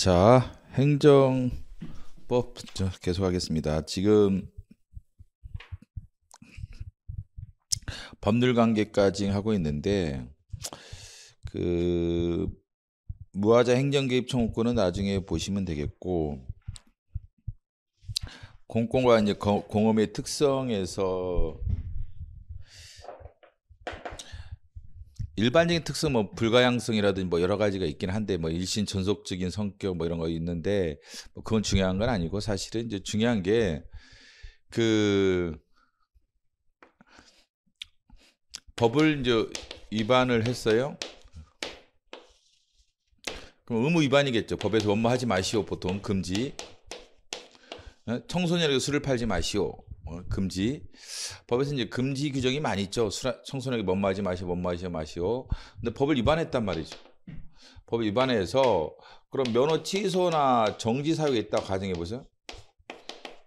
자, 행정법 계속하겠습니다. 지금 법률관계까지 하고 있는데 그 무하자 행정개입 청구권은 나중에 보시면 되겠고, 공공과 이제 공업의 특성에서 일반적인 특성 뭐 불가항성이라든지 뭐 여러 가지가 있긴 한데 뭐 일신 전속적인 성격 뭐 이런 거 있는데 뭐 그건 중요한 건 아니고, 사실은 이제 중요한 게 그 법을 이제 위반을 했어요. 그럼 의무 위반이겠죠. 법에서 원모하지 마시오, 보통 금지. 청소년에게 술을 팔지 마시오, 금지. 법에서 이제 금지 규정이 많이 있죠. 청소년에게 원모하지 마시오. 근데 법을 위반했단 말이죠. 법을 위반해서 그럼 면허 취소나 정지 사유가 있다 가정해 보세요.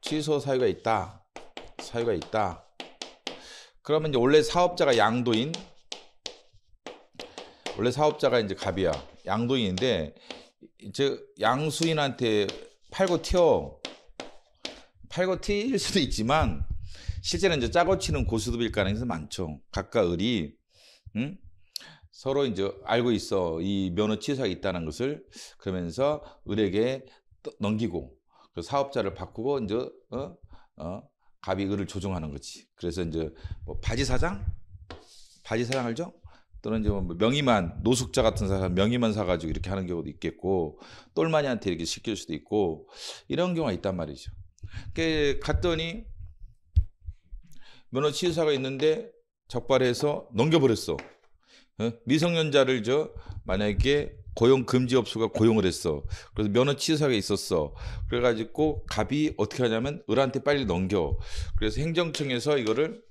취소 사유가 있다. 그러면 이제 원래 사업자가 양도인, 원래 사업자가 이제 갑이야, 양도인인데 이제 양수인한테 팔고 튀일 수도 있지만 실제는 이제 짜고 치는 고수톱일 가능성이 많죠. 각각 을이 서로 이제 알고 있어, 이 면허 취소가 있다는 것을. 그러면서 을에게 넘기고 그 사업자를 바꾸고 이제 갑이 을을 조종하는 거지. 그래서 이제 뭐 바지 사장 알죠? 또는 이제 뭐 명의만, 노숙자 같은 사람 명의만 사가지고 이렇게 하는 경우도 있겠고, 똘마니한테 이렇게 시킬 수도 있고, 이런 경우가 있단 말이죠. 갔더니 면허 취소가 있는데 적발해서 넘겨버렸어. 미성년자를 만약에 고용 금지 업소가 고용을 했어. 그래서 면허 취소가 있었어. 그래가지고 갑이 어떻게 하냐면 을한테 빨리 넘겨. 그래서 행정청에서 이거를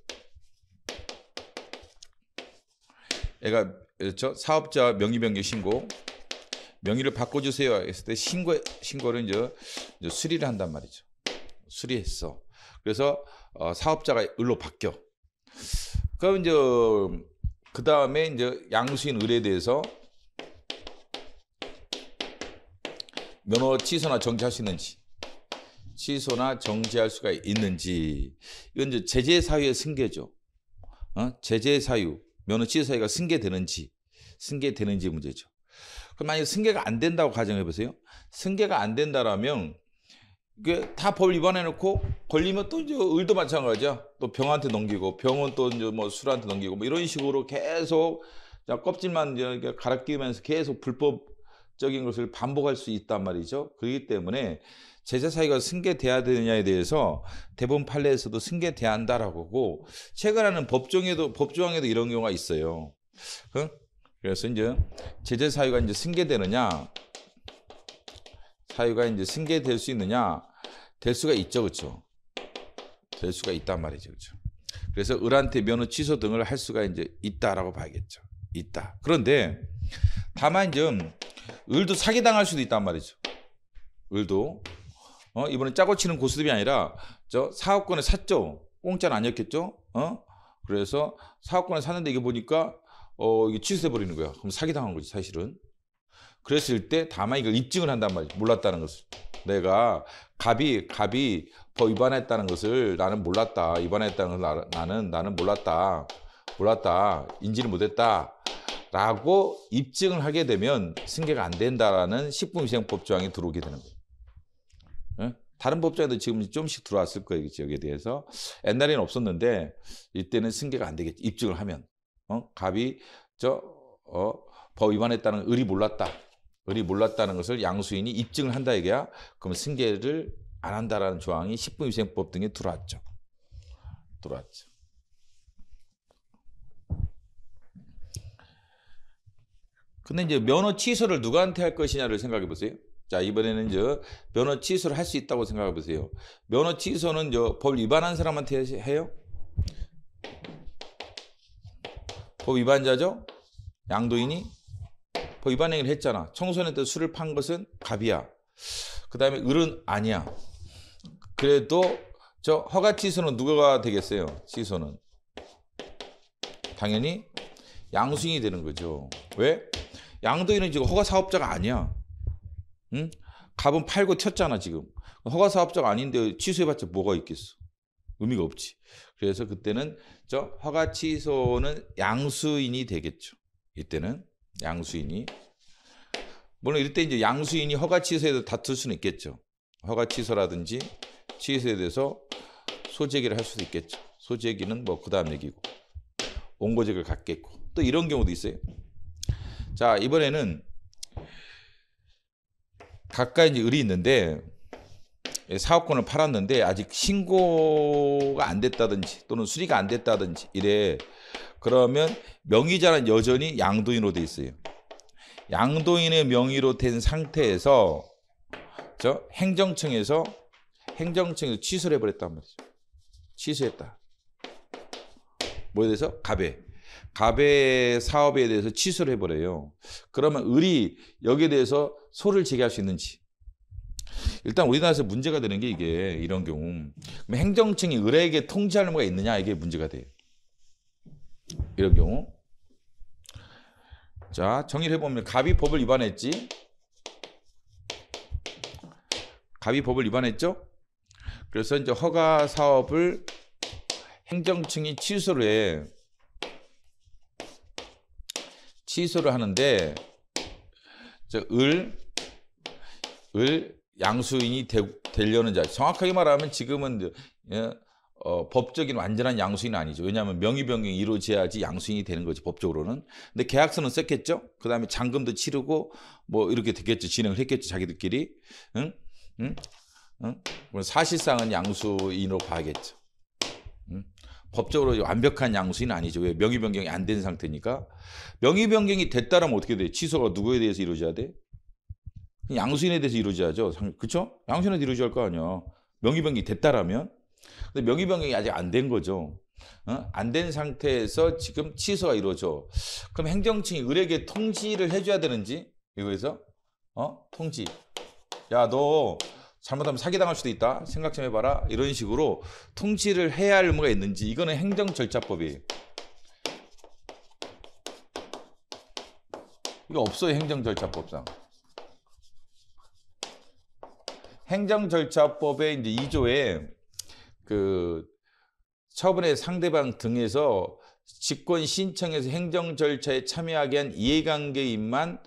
애가 사업자 명의 변경 신고, 명의를 바꿔주세요 했을 때 신고를 이제 수리를 한단 말이죠. 수리했어. 그래서 사업자가 을로 바뀌어. 그럼 이제 그 다음에 이제 양수인 을에 대해서 면허 취소나 정지할 수 있는지, 취소나 정지할 수가 있는지, 이건 이제 제재 사유의 승계죠. 제재 사유, 면허 취소 사유가 승계되는지 문제죠. 그럼 만약에 승계가 안 된다고 가정해 보세요. 승계가 안 된다라면 이게 다 법 위반해놓고 걸리면 또 이제 을도 마찬가지야. 또 병한테 넘기고, 병은 또 이제 뭐 술한테 넘기고, 뭐 이런 식으로 계속 껍질만 이제 갈아 끼우면서 계속 불법적인 것을 반복할 수 있단 말이죠. 그렇기 때문에 제재 사유가 승계돼야 되느냐에 대해서 대법원 판례에서도 승계돼야 한다라고 하고, 최근에는 법조항에도 이런 경우가 있어요. 그래서 이제 제재 사유가 이제 승계되느냐, 사유가 이제 승계될 수 있느냐, 될 수가 있죠, 그렇죠? 될 수가 있단 말이죠, 그렇죠? 그래서 을한테 면허 취소 등을 할 수가 이제 있다라고 봐야겠죠. 있다. 그런데 다만 이제 을도 사기 당할 수도 있단 말이죠. 을도 이번에 짜고 치는 고스톱이 아니라 사업권을 샀죠. 공짜는 아니었겠죠. 그래서 사업권을 샀는데 이게 보니까 이게 취소해 버리는 거야. 그럼 사기 당한 거지, 사실은. 그랬을 때 다만 이걸 입증을 한단 말이지. 몰랐다는 것을. 내가 갑이 법 위반했다는 것을 나는 몰랐다. 위반했다는 것을 나는 몰랐다. 인지를 못했다. 라고 입증을 하게 되면 승계가 안 된다라는 식품위생법 조항이 들어오게 되는 거예요. 다른 법조항도 지금 좀씩 들어왔을 거예요, 여기에 대해서. 옛날에는 없었는데 이때는 승계가 안 되겠지. 입증을 하면. 갑이 법 위반했다는 을이 몰랐다는 것을 양수인이 입증을 한다 이게야. 그러면 승계를 안 한다라는 조항이 식품위생법 등에 들어왔죠. 근데 이제 면허 취소를 누구한테 할 것이냐를 생각해 보세요. 자, 이번에는 이제 면허 취소를 할 수 있다고 생각해 보세요. 면허 취소는 법 위반한 사람한테 해요? 법 위반자죠? 양도인이 법 위반 행위를 했잖아. 청소년한테 술을 판 것은 갑이야. 그 다음에 을은 아니야. 그래도 허가 취소는 누가 되겠어요? 취소는 당연히 양수인이 되는 거죠. 왜? 양도인은 지금 허가 사업자가 아니야. 응? 갑은 팔고 튀었잖아 지금. 허가 사업자가 아닌데 취소해봤자 뭐가 있겠어. 의미가 없지. 그래서 그때는 저 허가 취소는 양수인이 되겠죠. 이때는 양수인이. 물론 이럴 때 이제 양수인이 허가 취소에 대해서 다툴 수는 있겠죠. 허가 취소라든지 취소에 대해서 소제기를 할 수도 있겠죠. 소제기는 뭐 그 다음 얘기고 원고제기를 갖겠고 또 이런 경우도 있어요. 자, 이번에는 각각 이제 을이 있는데 사업권을 팔았는데 아직 신고가 안 됐다든지 또는 수리가 안 됐다든지 이래. 그러면 명의자는 여전히 양도인으로 돼 있어요. 양도인의 명의로 된 상태에서 행정청에서 취소를 해버렸단 말이죠. 취소했다. 뭐에 대해서? 갑의 사업에 대해서 취소를 해버려요. 그러면 을이 여기에 대해서 소를 제기할 수 있는지. 일단 우리나라에서 문제가 되는 게 이게 이런 경우 행정청이 을에게 통지할 의무가 있느냐 이게 문제가 돼요. 이런 경우. 자, 정리를 해보면 갑이 법을 위반했지. 갑이 법을 위반했죠. 그래서 이제 허가 사업을 행정청이 취소를 하는데 을 양수인이 되려는 자. 정확하게 말하면 지금은 법적인 완전한 양수인은 아니죠. 왜냐하면 명의 변경이 이루어져야지 양수인이 되는 거지 법적으로는. 근데 계약서는 썼겠죠. 그 다음에 잔금도 치르고 뭐 이렇게 됐겠죠. 진행을 했겠죠. 자기들끼리. 사실상은 양수인으로 봐야겠죠. 법적으로 완벽한 양수인은 아니죠. 왜? 명의 변경이 안 된 상태니까. 명의 변경이 됐다라면 어떻게 돼? 취소가 누구에 대해서 이루어져야 돼? 양수인에 대해서 이루어져야죠. 그렇죠? 양수인에 대해서 이루어져야 할 거 아니야. 명의 변경이 됐다라면. 근데 명의 변경이 아직 안 된 거죠. 안 된 상태에서 지금 취소가 이루어져. 그럼 행정청이 을에게 통지를 해줘야 되는지 이거에서 통지. 야, 너 잘못하면 사기당할 수도 있다. 생각 좀 해봐라. 이런 식으로 통지를 해야 할 의무가 있는지. 이거는 행정절차법이에요. 이거 없어요. 행정절차법상. 행정절차법의 이제 2조에 그 처분의 상대방 등에서 직권 신청에서 행정절차에 참여하게 한 이해관계인만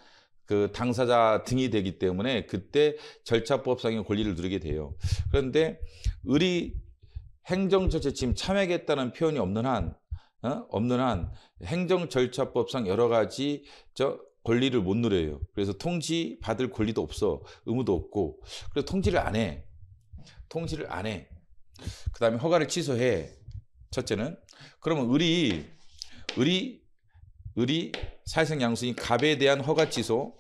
그 당사자 등이 되기 때문에 그때 절차법상의 권리를 누리게 돼요. 그런데 을이 행정절차에 지금 참여하겠다는 표현이 없는 한 행정절차법상 여러 가지 권리를 못 누려요. 그래서 통지 받을 권리도 없어. 의무도 없고. 그래서 통지를 안 해. 그 다음에 허가를 취소해. 첫째는. 그러면 을이 사회상 양수인 갑에 대한 허가 취소.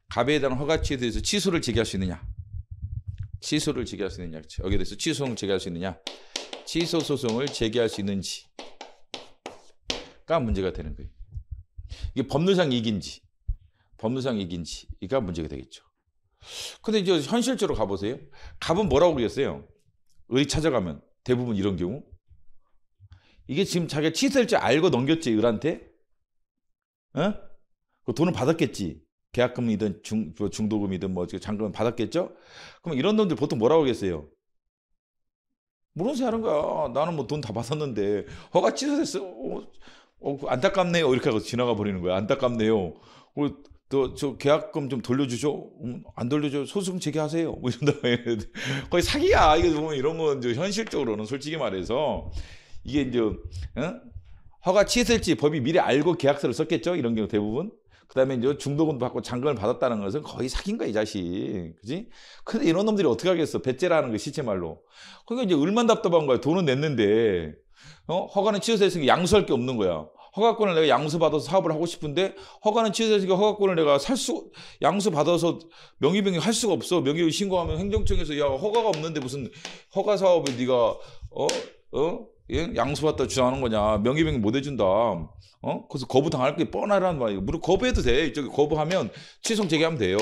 갑에 대한 허가 취소에 대해서 취소를 제기할 수 있느냐. 여기에 대해서 취소소송을 제기할 수 있느냐. 취소 소송을 제기할 수 있는지가 문제가 되는 거예요. 이게 법률상 이익인지가 문제가 되겠죠. 근데 이제 현실적으로 가보세요. 갑은 뭐라고 그랬어요? 을이 찾아가면 대부분 이런 경우. 이게 지금 자기가 취소할 줄 알고 넘겼지, 을한테? 그 돈을 받았겠지. 계약금이든 중도금이든 뭐 잔금을 받았겠죠? 그럼 이런 놈들 보통 뭐라고 하겠어요? 모르는 소리 하는 거야. 나는 뭐 돈 다 받았는데 허가 취소됐어. 안타깝네요. 이렇게 하고 지나가 버리는 거야. 안타깝네요. 또 저 계약금 좀 돌려주죠. 안 돌려줘. 소송 제기하세요. 뭐 이런다. 거의 사기야. 이게 보면 이런 건 이제 현실적으로는 솔직히 말해서 이게 이제 허가 취소했지 법이 미리 알고 계약서를 썼겠죠. 이런 경우 대부분. 그다음에 이제 중도금도 받고 잔금을 받았다는 것은 거의 사기인 거야, 이 자식. 그지? 근데 이런 놈들이 어떻게 하겠어? 배째라는 거 시체 말로. 그러니까 이제 얼마나 답답한 거야. 돈은 냈는데 허가는 취소했으니까 양수할 게 없는 거야. 허가권을 내가 양수받아서 사업을 하고 싶은데 허가는 취소했으니까 허가권을 내가 양수받아서 명의변경 할 수가 없어. 명의를 신고하면 행정청에서 야 허가가 없는데 무슨 허가 사업에 네가 양수받다 주장하는 거냐. 명의변경 못 해준다. 그래서 거부당할 게 뻔하란 말이에요. 물론 거부해도 돼. 저기 거부하면 취소송 제기하면 돼요.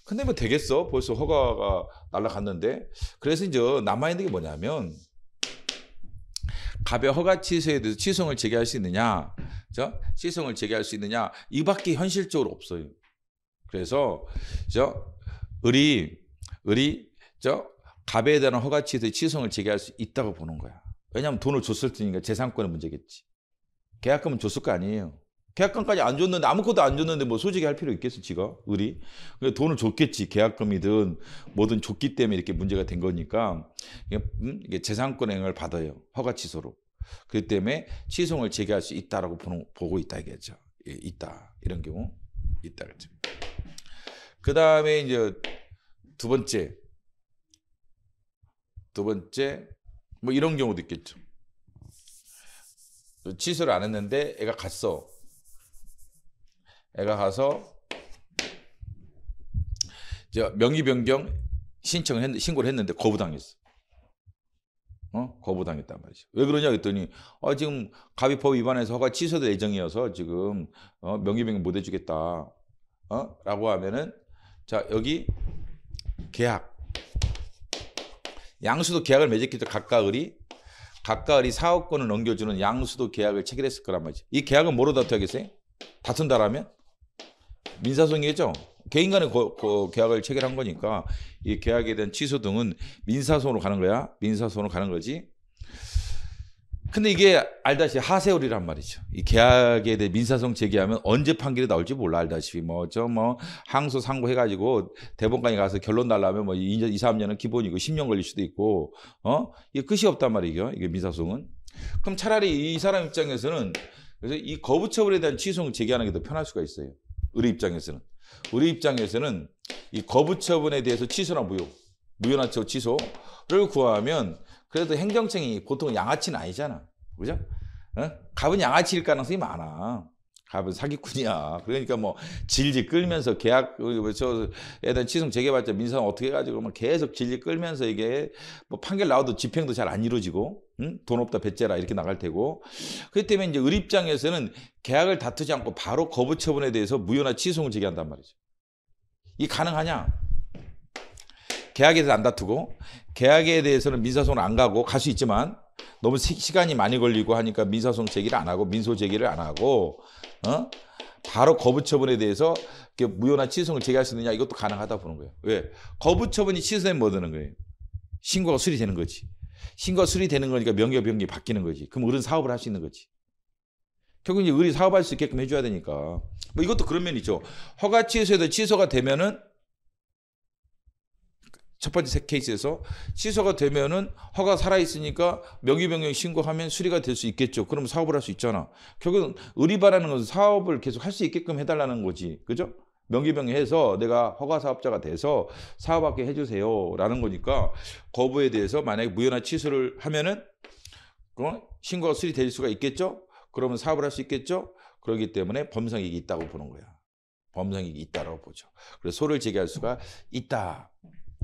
근데 뭐 되겠어? 벌써 허가가 날아갔는데. 그래서 이제 남아있는 게 뭐냐면 갑의 허가 취소에 대해서 취소송을 제기할 수 있느냐, 취소송을 제기할 수 있느냐, 이밖에 현실적으로 없어요. 그래서 을이 갑에 대한 허가취소의 취소를 제기할 수 있다고 보는 거야. 왜냐하면 돈을 줬을 테니까 재산권의 문제겠지. 계약금은 줬을 거 아니에요. 계약금까지 안 줬는데 아무것도 안 줬는데 뭐 소지기 할 필요 있겠어 지가 을이. 돈을 줬겠지. 계약금이든 뭐든 줬기 때문에 이렇게 문제가 된 거니까 이게 재산권 행위를 받아요. 허가 취소로. 그렇기 때문에 취소를 제기할 수 있다라고 보고 있다 이거죠. 있다 이런 경우 있다 그렇죠. 그 다음에 이제 두 번째 뭐 이런 경우도 있겠죠. 취소를 안 했는데 애가 갔어. 애가 가서 명의 변경 신고를 했는데 거부당했어. 거부당했단 말이죠. 왜 그러냐 그랬더니 지금 갑이 법 위반해서 허가 취소될 예정이어서 지금 명의 변경 못 해주겠다. 라고 하면은 자 여기 계약 양수도 계약을 맺었겠죠. 각각 을이 사업권을 넘겨주는 양수도 계약을 체결했을 거란 말이죠. 이 계약은 뭐로 다투겠어요? 다툰다라면 민사소송이겠죠. 개인 간의 계약을 체결한 거니까 이 계약에 대한 취소 등은 민사소송으로 가는 거야. 민사소송으로 가는 거지. 근데 이게 알다시피 하세월이란 말이죠. 이 계약에 대해 민사소송 제기하면 언제 판결이 나올지 몰라. 알다시피 항소 상고 해가지고 대법관에 가서 결론 달라면 2, 3년은 기본이고 10년 걸릴 수도 있고 이게 끝이 없단 말이죠. 이게 민사소송은. 그럼 차라리 이 사람 입장에서는 그래서 이 거부처분에 대한 취소를 제기하는 게 더 편할 수가 있어요. 우리 입장에서는 이 거부처분에 대해서 취소나 무효나 취소를 구하면 그래도 행정청이 보통 양아치는 아니잖아. 그죠? 갑은 양아치일 가능성이 많아. 갑은 사기꾼이야. 그러니까 질질 끌면서 계약에 대한 취소 제기해봤자 민사는 어떻게 해가지고 계속 질질 끌면서 이게 판결 나와도 집행도 잘 안 이루어지고 돈 없다 배째라 이렇게 나갈 테고. 그렇기 때문에 이제 을 입장에서는 계약을 다투지 않고 바로 거부 처분에 대해서 무효나 취소를 제기한단 말이죠. 이게 가능하냐? 계약에 대해서 안 다투고 계약에 대해서는 민사소송을 안 가고 갈 수 있지만 너무 시간이 많이 걸리고 하니까 민사소송 제기를 안 하고 민소 제기를 안 하고 바로 거부처분에 대해서 무효나 취소를 제기할 수 있느냐 이것도 가능하다 보는 거예요. 왜? 거부처분이 취소되면 뭐 되는 거예요? 신고가 수리되는 거지. 신고가 수리되는 거니까 명예변경이 바뀌는 거지. 그럼 을은 사업을 할 수 있는 거지. 결국 이제 을이 사업할 수 있게끔 해줘야 되니까. 이것도 그런 면이 있죠. 허가 취소에도 취소가 되면은 첫 번째 케이스에서 취소가 되면은 허가 살아있으니까 명의변경 신고하면 수리가 될 수 있겠죠. 그럼 사업을 할 수 있잖아. 결국은 을이 바라는 것은 사업을 계속 할 수 있게끔 해달라는 거지. 그죠? 명의변경해서 내가 허가 사업자가 돼서 사업하게 해주세요. 라는 거니까 거부에 대해서 만약에 무효나 취소를 하면은 신고가 수리될 수가 있겠죠? 그러면 사업을 할 수 있겠죠? 그렇기 때문에 범상이익이 있다고 보는 거야. 범상이익이 있다라고 보죠. 그래서 소를 제기할 수가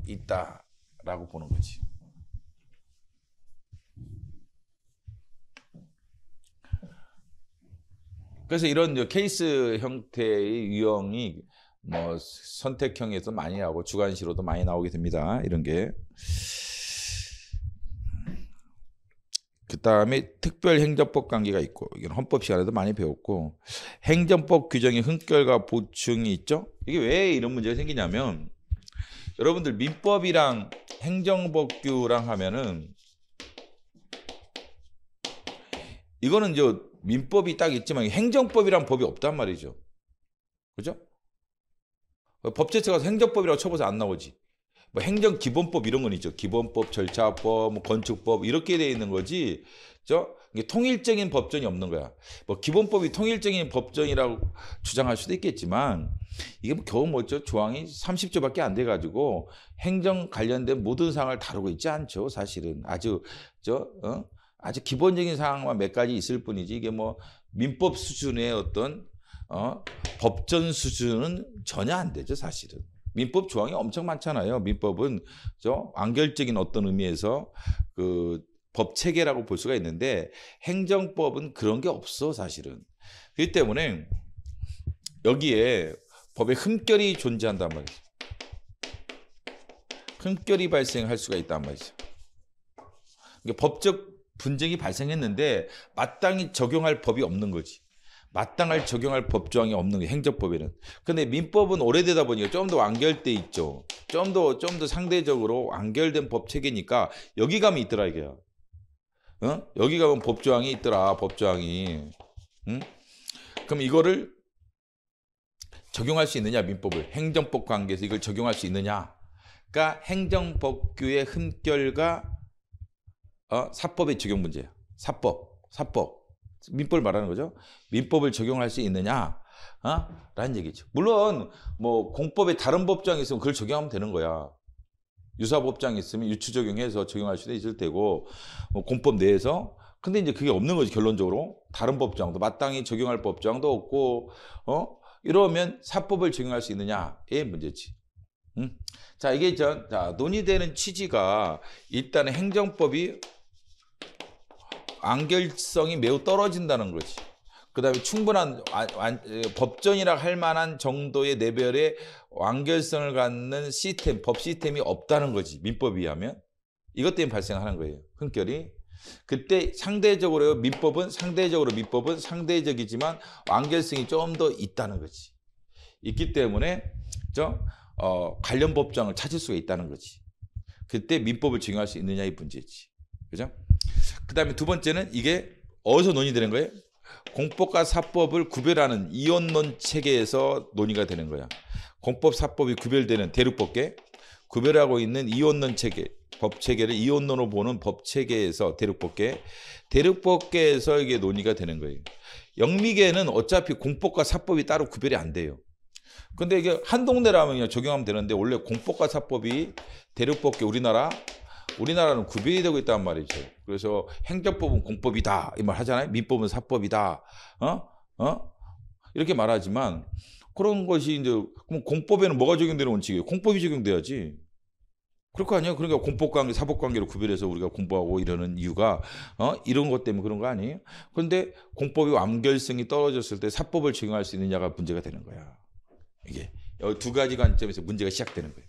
있다라고 보는 거지. 그래서 이런 케이스 형태의 유형이 선택형에서 많이 나오고 주관시로도 많이 나오게 됩니다. 이런 게. 그 다음에 특별행정법 관계가 있고 이건 헌법 시간에도 많이 배웠고 행정법 규정의 흠결과 보충이 있죠. 이게 왜 이런 문제가 생기냐면 여러분들 민법이랑 행정법규랑 하면은 이거는 민법이 딱 있지만 행정법이란 법이 없단 말이죠. 그죠? 법제처 가서 행정법이라고 쳐봐서 안 나오지. 행정기본법 이런 건 있죠. 기본법, 절차법, 건축법 이렇게 돼 있는 거지. 이게 통일적인 법전이 없는 거야. 기본법이 통일적인 법전이라고 주장할 수도 있겠지만 이게 겨우 조항이 30조밖에 안 돼 가지고 행정 관련된 모든 사항을 다루고 있지 않죠. 사실은 아주 기본적인 사항만 몇 가지 있을 뿐이지 이게 민법 수준의 어떤 법전 수준은 전혀 안 되죠. 사실은. 민법 조항이 엄청 많잖아요. 민법은 완결적인 어떤 의미에서 법 체계라고 볼 수가 있는데 행정법은 그런 게 없어 사실은. 그렇기 때문에 여기에 법에 흠결이 존재한단 말이죠. 흠결이 발생할 수가 있단 말이죠. 그러니까 법적 분쟁이 발생했는데 마땅히 적용할 법이 없는 거지. 마땅할 적용할 법조항이 없는 거예요. 행정법에는. 근데 민법은 오래되다 보니까 좀 더 완결돼 있죠. 좀 더 상대적으로 완결된 법 체계니까 여기 가면 있더라 이게요. 여기 가면 법조항이 있더라. 법조항이. 응? 그럼 이거를 적용할 수 있느냐 민법을. 행정법 관계에서 이걸 적용할 수 있느냐. 그러니까 행정법규의 흠결과 사법의 적용 문제야. 사법. 민법을 말하는 거죠. 민법을 적용할 수 있느냐, 라는 얘기죠. 물론 뭐 공법에 다른 법조항이 있으면 그걸 적용하면 되는 거야. 유사법조항이 있으면 유추 적용해서 적용할 수도 있을 테고, 뭐 공법 내에서. 근데 이제 그게 없는 거지 결론적으로. 다른 법조항도 마땅히 적용할 법조항도 없고, 이러면 사법을 적용할 수 있느냐의 문제지. 자, 이게 논의되는 취지가 일단은 행정법이 완결성이 매우 떨어진다는 거지. 그 다음에 충분한 법전이라 할 만한 정도의 레벨의 완결성을 갖는 시스템, 법 시스템이 없다는 거지. 민법에 의하면. 이것 때문에 발생하는 거예요. 흠결이. 그때 상대적으로 민법은 상대적이지만 완결성이 좀 더 있다는 거지. 있기 때문에 관련 법정을 찾을 수가 있다는 거지. 그때 민법을 적용할 수 있느냐의 문제지. 그죠? 그 다음에 두 번째는 이게 어디서 논의되는 거예요? 공법과 사법을 구별하는 이원론 체계에서 논의가 되는 거야. 공법, 사법이 구별되는 대륙법계, 구별하고 있는 이원론 체계, 법 체계를 이원론으로 보는 법 체계에서 대륙법계에서 이게 논의가 되는 거예요. 영미계는 어차피 공법과 사법이 따로 구별이 안 돼요. 근데 이게 한 동네라면 그냥 적용하면 되는데 원래 공법과 사법이 대륙법계 우리나라는 구별이 되고 있단 말이죠. 그래서 행정법은 공법이다 이 말 하잖아요. 민법은 사법이다. 이렇게 말하지만 그런 것이 이제 그럼 공법에는 뭐가 적용되는 원칙이에요? 공법이 적용돼야지. 그럴 거 아니에요? 그러니까 공법관계, 사법관계로 구별해서 우리가 공부하고 이러는 이유가 이런 것 때문에 그런 거 아니에요? 그런데 공법이 완결성이 떨어졌을 때 사법을 적용할 수 있느냐가 문제가 되는 거야. 이게 두 가지 관점에서 문제가 시작되는 거예요.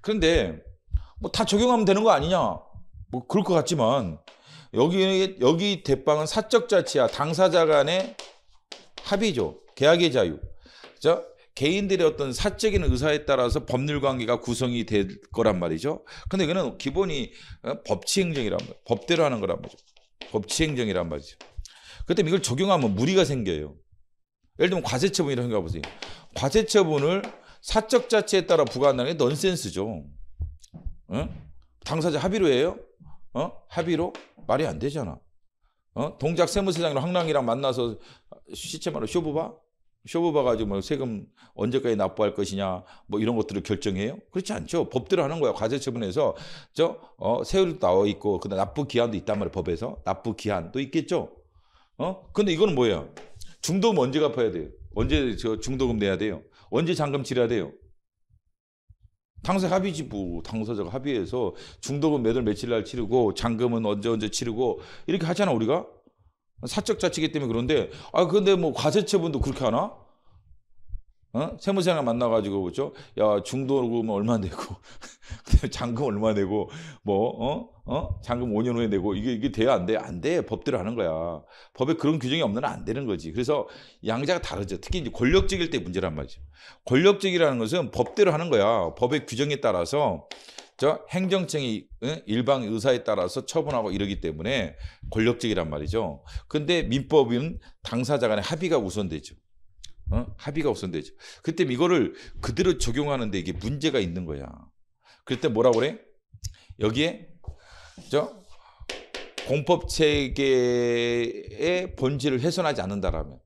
그런데 뭐 다 적용하면 되는 거 아니냐? 뭐 그럴 것 같지만 여기 대빵은 사적 자치야. 당사자 간의 합의죠. 계약의 자유. 그죠? 개인들의 어떤 사적인 의사에 따라서 법률 관계가 구성이 될 거란 말이죠. 근데 이거는 기본이 법치행정이란 말이에요. 법대로 하는 거란 말이죠. 법치행정이란 말이죠. 그때 이걸 적용하면 무리가 생겨요. 예를 들면 과세처분이라고 생각해 보세요. 과세처분을 사적 자치에 따라 부과한다는 게 넌센스죠. 당사자 합의로 해요? 합의로? 말이 안 되잖아. 동작 세무서장이랑 황랑이랑 만나서 시체만으로 쇼부 봐가지고 뭐 세금 언제까지 납부할 것이냐 뭐 이런 것들을 결정해요? 그렇지 않죠. 법대로 하는 거야. 과세처분에서 세율도 나와 있고 그다음 납부 기한도 있단 말이에요. 법에서 납부 기한도 있겠죠. 근데 이거는 뭐예요? 중도금 언제 갚아야 돼요? 언제 중도금 내야 돼요? 언제 잔금 치러야 돼요? 당사 합의지 뭐. 당사자가 합의해서 중도금 몇 월 며칠 날 치르고 잔금은 언제 치르고 이렇게 하잖아 우리가. 사적 자치기 때문에 그런데 근데 뭐 과세처분도 그렇게 하나? 세무사랑 만나가지고 그렇죠? 야 중도금 얼마 내고 잔금 얼마 내고 잔금 5년 후에 내고 이게 돼야 안 돼? 안 돼. 법대로 하는 거야. 법에 그런 규정이 없는 한 안 되는 거지. 그래서 양자가 다르죠. 특히 이제 권력적일 때 문제란 말이죠. 권력적이라는 것은 법대로 하는 거야. 법의 규정에 따라서 행정청이 일방 의사에 따라서 처분하고 이러기 때문에 권력적이란 말이죠. 근데 민법은 당사자 간의 합의가 우선되죠. 합의가 우선되죠. 그때 이거를 그대로 적용하는데 이게 문제가 있는 거야. 그때 뭐라고 그래? 여기에 공법 체계의 본질을 훼손하지 않는다라면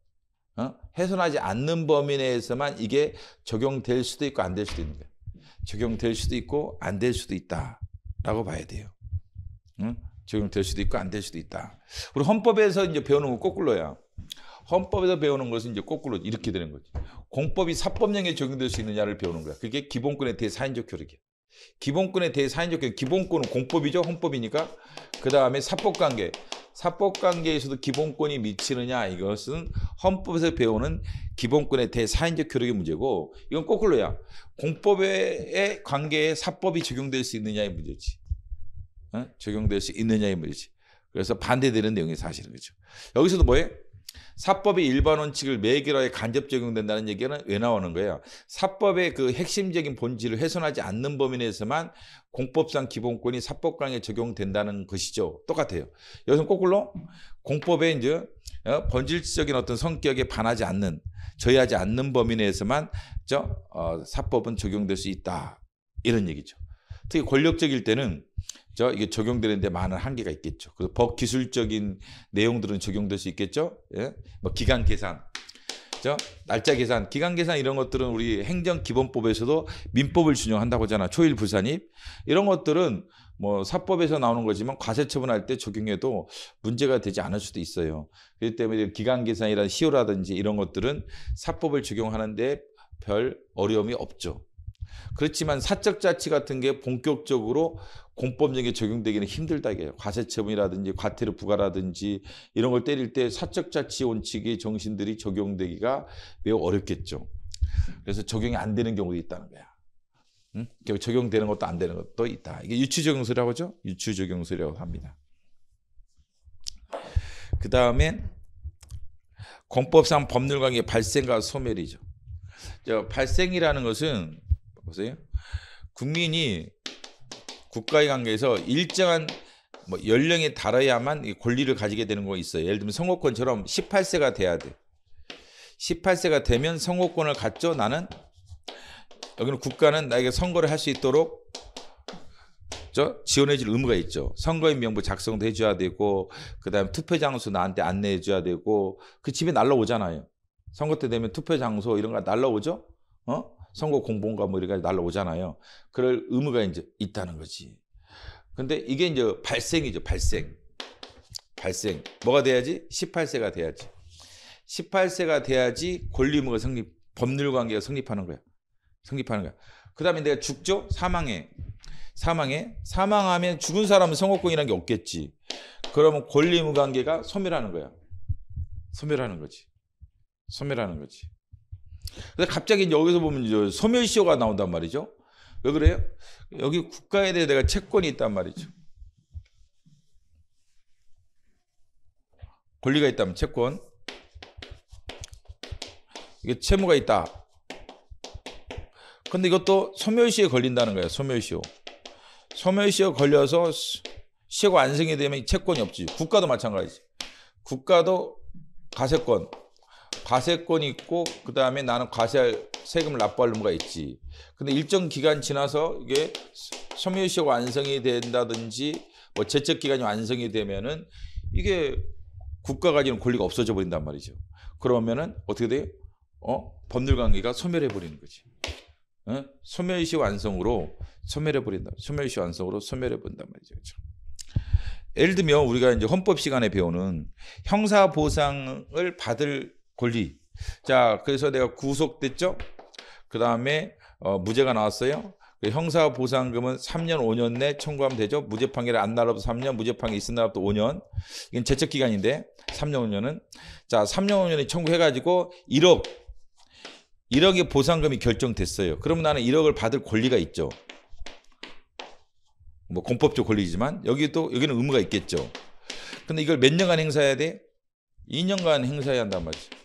훼손하지 않는 범위 내에서만 이게 적용될 수도 있고 안 될 수도 있는 거야. 적용될 수도 있고 안 될 수도 있다라고 봐야 돼요. 적용될 수도 있고 안 될 수도 있다. 우리 헌법에서 이제 배우는 건 거꾸로야. 헌법에서 배우는 것은 이제 거꾸로 이렇게 되는 거지. 공법이 사법령에 적용될 수 있느냐를 배우는 거야. 그게 기본권에 대해 사인적 효력이야. 기본권에 대해 사인적 효력. 기본권은 공법이죠. 헌법이니까. 그 다음에 사법관계. 사법관계에서도 기본권이 미치느냐 이것은 헌법에서 배우는 기본권에 대해 사인적 효력의 문제고 이건 거꾸로야. 공법의 관계에 사법이 적용될 수 있느냐의 문제지. 적용될 수 있느냐의 문제지. 그래서 반대되는 내용이 사실은 그렇죠. 여기서도 뭐해? 사법의 일반 원칙을 매개로에 간접 적용된다는 얘기는 왜 나오는 거예요? 사법의 그 핵심적인 본질을 훼손하지 않는 범위 내에서만 공법상 기본권이 사법강에 적용된다는 것이죠. 똑같아요. 여기서 거꾸로 공법의 이제 본질적인 어떤 성격에 반하지 않는, 저해하지 않는 범위 내에서만 사법은 적용될 수 있다. 이런 얘기죠. 특히 권력적일 때는 이게 적용되는데 많은 한계가 있겠죠. 그래서 법 기술적인 내용들은 적용될 수 있겠죠. 예? 뭐 기간 계산, 날짜 계산, 기간 계산 이런 것들은 우리 행정기본법에서도 민법을 준용한다고 하잖아. 초일 불산입 이런 것들은 뭐 사법에서 나오는 거지만 과세처분할 때 적용해도 문제가 되지 않을 수도 있어요. 그렇기 때문에 기간 계산이라든지 시효라든지 이런 것들은 사법을 적용하는데 별 어려움이 없죠. 그렇지만 사적 자치 같은 게 본격적으로 공법력에 적용되기는 힘들다 이게요. 과세처분이라든지 과태료 부과라든지 이런 걸 때릴 때 사적 자치 원칙의 정신들이 적용되기가 매우 어렵겠죠. 그래서 적용이 안 되는 경우도 있다는 거야. 응? 적용되는 것도 안 되는 것도 있다. 이게 유추적용소리라고 하죠. 유추적용소리라고 합니다. 그 다음에 공법상 법률관계 발생과 소멸이죠. 발생이라는 것은 보세요. 국민이 국가의 관계에서 일정한 연령에 달아야만 권리를 가지게 되는 거 있어요. 예를 들면 선거권처럼 18세가 돼야 돼. 18세가 되면 선거권을 갖죠. 나는 여기는 국가는 나에게 선거를 할 수 있도록 지원해 줄 의무가 있죠. 선거인 명부 작성도 해줘야 되고 그다음에 투표 장소 나한테 안내해 줘야 되고 그 집에 날라오잖아요. 선거 때 되면 투표 장소 이런 거 날라오죠. 선거 공보인가 뭐 이런 거 날라오잖아요. 그럴 의무가 이제 있다는 거지. 근데 이게 이제 발생이죠. 발생. 뭐가 돼야지? 18세가 돼야지. 18세가 돼야지 권리 의무가 법률 관계가 성립하는 거야. 그 다음에 내가 죽죠? 사망하면 죽은 사람은 선거권이라는 게 없겠지. 그러면 권리 의무 관계가 소멸하는 거야. 소멸하는 거지. 근데 갑자기 여기서 보면 이제 소멸시효가 나온단 말이죠. 왜 그래요? 여기 국가에 대해 내가 채권이 있단 말이죠. 권리가 있다면 채권. 이게 채무가 있다. 근데 이것도 소멸시효에 걸린다는 거예요. 소멸시효 걸려서 시효가 완성이 되면 채권이 없지. 국가도 마찬가지지. 국가도 과세권이 있고 그 다음에 나는 과세할 세금을 납부할 의무가 있지. 근데 일정 기간 지나서 이게 소멸시효가 완성이 된다든지 뭐 제척 기간이 완성이 되면은 이게 국가가 가지는 권리가 없어져 버린단 말이죠. 그러면은 어떻게 돼요? 법률 관계가 소멸해 버리는 거지. 소멸시효 완성으로 소멸해 버린다. 소멸시효 완성으로 소멸해 버린단 말이죠. 그렇죠? 예를 들면 우리가 이제 헌법 시간에 배우는 형사 보상을 받을 권리. 자, 그래서 내가 구속됐죠? 그 다음에 무죄가 나왔어요. 형사 보상금은 3년, 5년 내 청구하면 되죠. 무죄 판결이 안 나라도 3년, 무죄 판결이 있은 나라도 5년. 이건 제척 기간인데 3년, 5년은. 자, 3년, 5년에 청구해가지고 1억의 보상금이 결정됐어요. 그러면 나는 1억을 받을 권리가 있죠. 뭐 공법적 권리지만 여기는 의무가 있겠죠. 근데 이걸 몇 년간 행사해야 돼? 2년간 행사해야 한단 말이죠.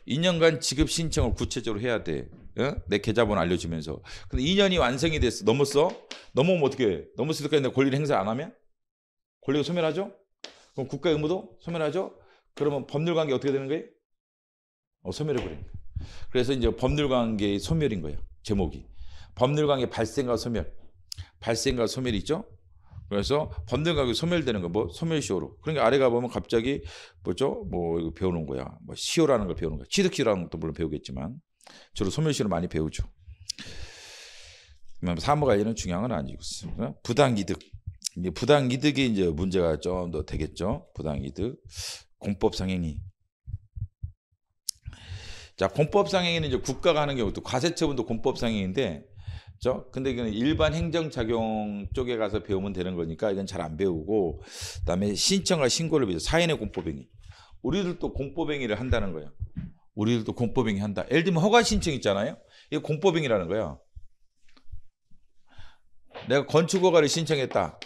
2년간 지급 신청을 구체적으로 해야 돼. 내 계좌번호 알려주면서. 근데 2년이 완성이 됐어. 넘으면 어떻게 해? 넘었을 때까지 내 권리를 행사 안 하면? 권리가 소멸하죠? 그럼 국가 의무도 소멸하죠? 그러면 법률관계 어떻게 되는 거예요? 소멸해버린 거예요. 그래서 이제 법률관계의 소멸인 거예요. 제목이. 법률관계 발생과 소멸이 있죠? 그래서 법률관계 소멸되는 거, 뭐 소멸시효로. 그러니까 아래 가보면 갑자기 뭐죠? 뭐 이거 배우는 거야. 뭐 시효라는 걸 배우는 거야. 취득시효라는 것도 물론 배우겠지만 주로 소멸시효를 많이 배우죠. 사무 관리는 중요한 건 아니고 부당이득. 이제 부당이득이 이제 문제가 좀 더 되겠죠. 부당이득, 공법상행위. 자, 공법상행위는 이제 국가가 하는 경우도 과세처분도 공법상행위인데. 근데 이건 일반 행정작용 쪽에 가서 배우면 되는 거니까 이건 잘 안 배우고, 그다음에 신청과 신고를 위해서 사인의 공법행위. 우리들도 공법행위를 한다는 거예요. 우리들도 공법행위 한다. 예를 들면 허가 신청 있잖아요. 이게 공법행위라는 거예요. 내가 건축 허가를 신청했다.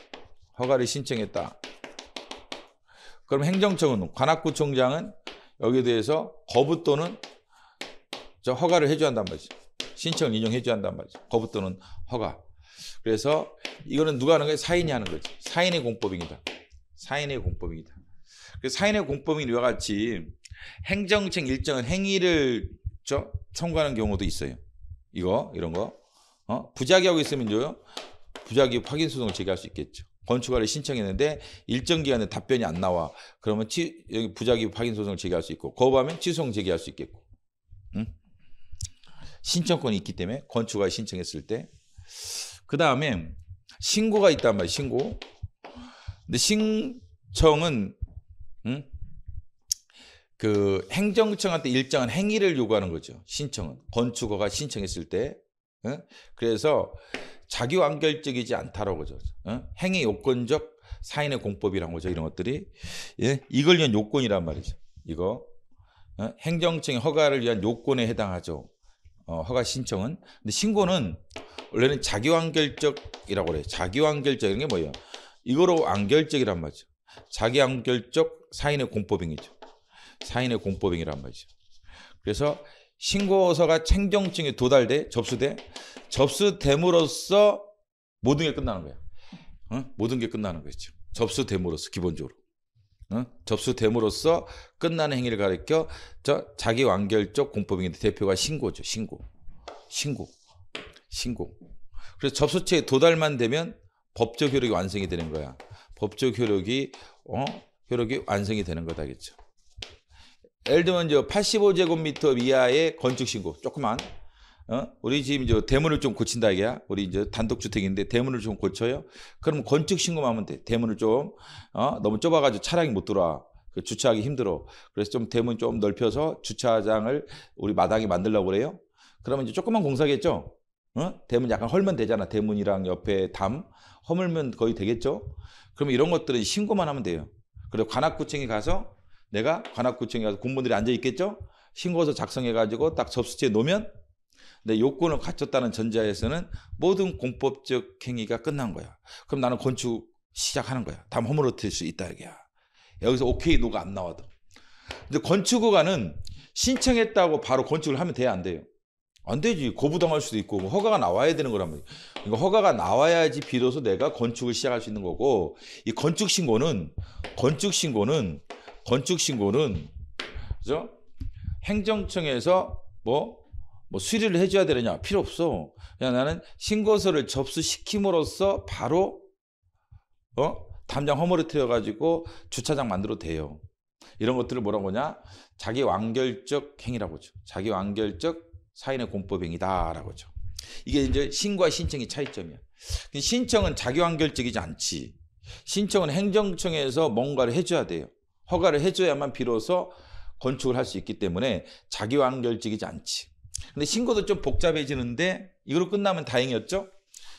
그럼 행정청은 관악구청장은 여기에 대해서 거부 또는 저 허가를 해줘야 한단 말이죠. 신청을 인용해줘야 한단 말이죠. 거부 또는 허가. 그래서 이거는 누가 하는 거예요? 사인이 하는 거지. 사인의 공법입니다. 사인의 공법입니다. 그래서 사인의 공법인 이와 같이 행정청 일정한 행위를 청구하는 경우도 있어요. 이런 거. 부작위하고 있으면요. 부작위 확인 소송을 제기할 수 있겠죠. 건축허가를 신청했는데 일정 기간에 답변이 안 나와. 그러면 여기 부작위 확인 소송을 제기할 수 있고, 거부하면 취소송 제기할 수 있겠고. 신청권이 있기 때문에 건축허가 신청했을 때. 그 다음에 신고가 있단 말이에요. 신고. 근데 신청은 그 행정청한테 일정한 행위를 요구하는 거죠. 신청은 건축허가 신청했을 때. 그래서 자기완결적이지 않다라고 그러죠. 행위 요건적 사인의 공법이라는 거죠. 이런 것들이. 예? 이걸 위한 요건이란 말이죠. 이거 행정청의 허가를 위한 요건에 해당하죠. 허가 신청은. 근데 신고는 원래는 자기완결적이라고 그래요. 자기완결적 이런 게 뭐예요? 이거로 완결적이란 말이죠. 자기완결적 사인의 공법행위죠. 사인의 공법행위란 말이죠. 그래서 신고서가 행정청에 도달돼 접수됨으로써 모든 게 끝나는 거야. 모든 게 끝나는 거죠. 접수됨으로써 기본적으로. 접수됨으로써 끝나는 행위를 가리켜 자기 완결적 공법행위인데 대표가 신고죠. 신고. 그래서 접수처에 도달만 되면 법적 효력이 완성이 되는 거야. 법적 효력이 효력이 완성이 되는 거다겠죠. 예를 들면 85제곱미터 이하의 건축 신고 조그만 우리 지금 대문을 좀 고친다 이게야. 우리 이제 단독주택인데 대문을 좀 고쳐요. 그럼 건축 신고만 하면 돼. 대문을 좀 너무 좁아가지고 차량이 못 들어와. 주차하기 힘들어. 그래서 좀 대문 좀 넓혀서 주차장을 우리 마당에 만들려고 그래요. 그러면 이제 조그만 공사겠죠. 대문 약간 헐면 되잖아. 대문이랑 옆에 담 허물면 거의 되겠죠. 그러면 이런 것들은 신고만 하면 돼요. 그리고 관악구청에 가서 내가 관악구청에 가서 공무원들이 앉아 있겠죠. 신고서 작성해가지고 딱 접수처에 놓으면 내 요건을 갖췄다는 전제하에서는 모든 공법적 행위가 끝난 거야. 그럼 나는 건축 시작하는 거야. 담 허물어뜨릴 수 있다 이게야. 여기서 오케이 노가 안 나와도. 근데 건축허가는 신청했다고 바로 건축을 하면 돼야 안 돼요? 안 되지. 거부당할 수도 있고 허가가 나와야 되는 거란 말이에요. 그러니까 허가가 나와야지 비로소 내가 건축을 시작할 수 있는 거고, 이 건축신고는 그죠? 행정청에서 뭐 수리를 해줘야 되느냐? 필요 없어. 그냥 나는 신고서를 접수시킴으로써 바로 담장 허물어뜨려 가지고 주차장 만들어도 돼요. 이런 것들을 뭐라고 하냐? 자기 완결적 행위라고 하죠. 자기 완결적 사인의 공법행위다라고 하죠. 이게 이제 신고와 신청의 차이점이야. 신청은 자기 완결적이지 않지. 신청은 행정청에서 뭔가를 해줘야 돼요. 허가를 해줘야만 비로소 건축을 할 수 있기 때문에 자기 완결적이지 않지. 근데 신고도 좀 복잡해지는데 이거로 끝나면 다행이었죠?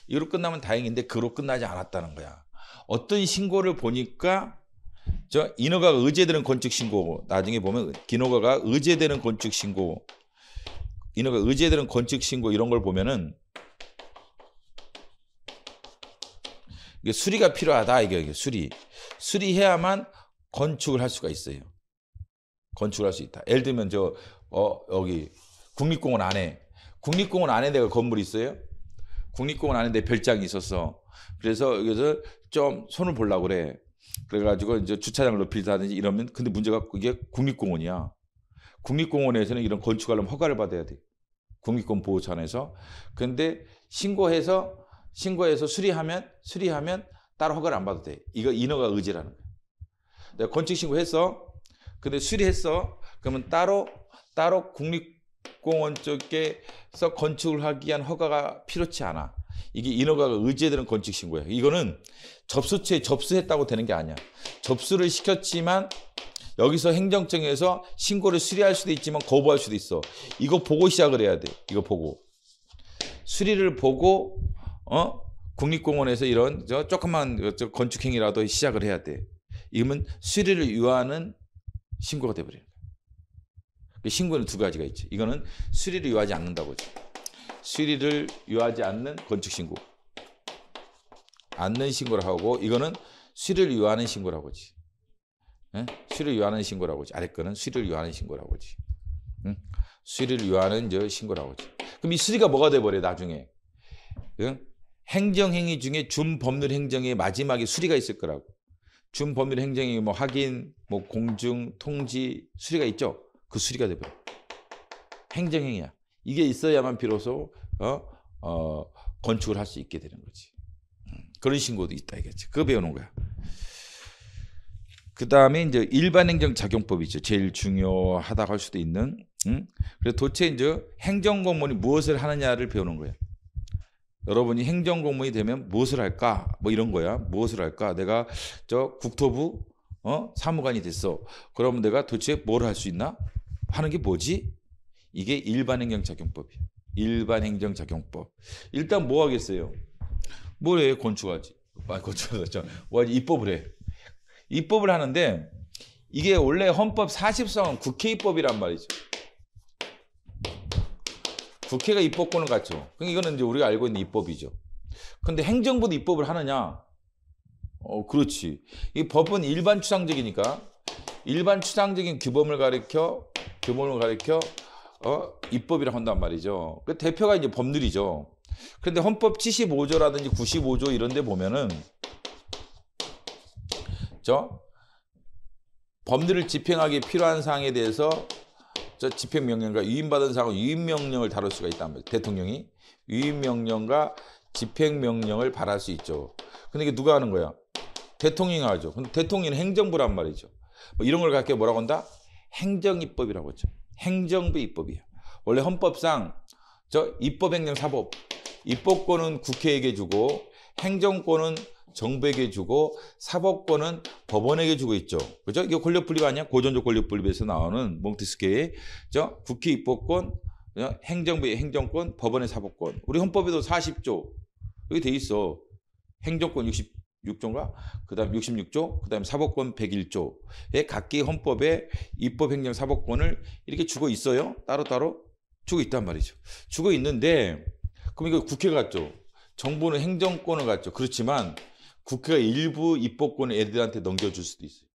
이거로 끝나면 다행인데 그로 끝나지 않았다는 거야. 어떤 신고를 보니까 인허가가 의제되는 건축신고, 나중에 보면 인허가가 의제되는 건축신고, 인허가 의제되는 건축신고 이런 걸 보면은 이게 수리가 필요하다. 이게 수리해야만 건축을 할 수가 있어요. 건축을 할 수 있다. 예를 들면 여기 국립공원 안에 내가 건물이 있어요. 국립공원 안에 내 별장이 있었어. 그래서 여기서 좀 손을 보려고 그래. 그래가지고 이제 주차장을 높이다든지 이러면, 근데 문제가 이게 국립공원이야. 국립공원에서는 이런 건축하려면 허가를 받아야 돼. 국립공원 보호처에서. 근데 신고해서 수리하면 따로 허가를 안 받아도 돼. 이거 인허가 의제라는 거야. 내가 건축 신고했어. 근데 수리했어. 그러면 따로 국립공원 쪽에서 건축을 하기 위한 허가가 필요치 않아. 이게 인허가가 의제되는 건축 신고야. 이거는 접수처에 접수했다고 되는 게 아니야. 접수를 시켰지만 여기서 행정청에서 신고를 수리할 수도 있지만 거부할 수도 있어. 이거 보고 시작을 해야 돼. 이거 보고. 수리를 보고 국립공원에서 이런 조그만 건축행위라도 시작을 해야 돼. 이러면 수리를 유하는 신고가 돼버려요. 신고는 두 가지가 있죠. 이거는 수리를 유하지 않는다고 하죠. 수리를 유하지 않는 건축신고. 않는 신고를 하고, 이거는 수리를 유하는 신고라고 하지. 예? 수리를 위하는 신고라고 하지. 아래 거는 수리를 위하는 신고라고 하지. 응? 수리를 위하는 신고라고 하지. 그럼 이 수리가 뭐가 돼버려 나중에. 응? 행정행위 중에 준법률 행정의 마지막에 수리가 있을 거라고. 준법률 행정이 뭐 확인, 뭐 공증, 통지, 수리가 있죠. 그 수리가 돼버려. 행정행위야. 이게 있어야만 비로소 건축을 할 수 있게 되는 거지. 그런 신고도 있다 이거지. 그거 배우는 거야. 그 다음에 이제 일반행정작용법이죠. 제일 중요하다고 할 수도 있는. 그래서 도대체 이제 행정공무원이 무엇을 하느냐를 배우는 거예요. 여러분이 행정공무원이 되면 무엇을 할까? 뭐 이런 거야. 무엇을 할까? 내가 저 국토부 사무관이 됐어. 그러면 내가 도대체 뭘 할 수 있나? 하는 게 뭐지? 이게 일반행정작용법이에요. 일반행정작용법. 일단 뭐 하겠어요? 뭘 해? 건축하지. 건축하죠. 뭐 하지? 입법을 해. 입법을 하는데 이게 원래 헌법 40조는 국회 입법이란 말이죠. 국회가 입법권을 갖죠. 이거는 이제 우리가 알고 있는 입법이죠. 근데 행정부도 입법을 하느냐? 그렇지. 이 법은 일반 추상적이니까 일반 추상적인 규범을 가리켜 입법이라고 한단 말이죠. 그 대표가 이제 법률이죠. 그런데 헌법 75조라든지 95조 이런 데 보면은 법률을 집행하기 필요한 사항에 대해서 집행명령과 위임받은 사항은 위임명령을 다룰 수가 있단 말이에요. 대통령이 위임명령과 집행명령을 발할 수 있죠. 근데 이게 누가 하는 거야? 대통령이 하죠. 근데 대통령은 행정부란 말이죠. 뭐 이런 걸 갖게 뭐라고 한다? 행정입법이라고 하죠. 행정부 입법이에요. 원래 헌법상 입법행정사법 입법권은 국회에게 주고 행정권은 정부에게 주고 사법권은 법원에게 주고 있죠. 그죠? 이게 권력 분립 아니야? 고전적 권력 분립에서 나오는 몽테스케의 국회 입법권, 행정부의 행정권, 법원의 사법권. 우리 헌법에도 40조 여기 돼 있어. 행정권 66조인가? 그다음 66조, 그다음 사법권 101조에 각기 헌법에 입법, 행정, 사법권을 이렇게 주고 있어요. 따로따로 주고 있단 말이죠. 주고 있는데 그럼 이거 국회가 갖죠. 정부는 행정권을 갖죠. 그렇지만 국회가 일부 입법권을 애들한테 넘겨줄 수도 있어요.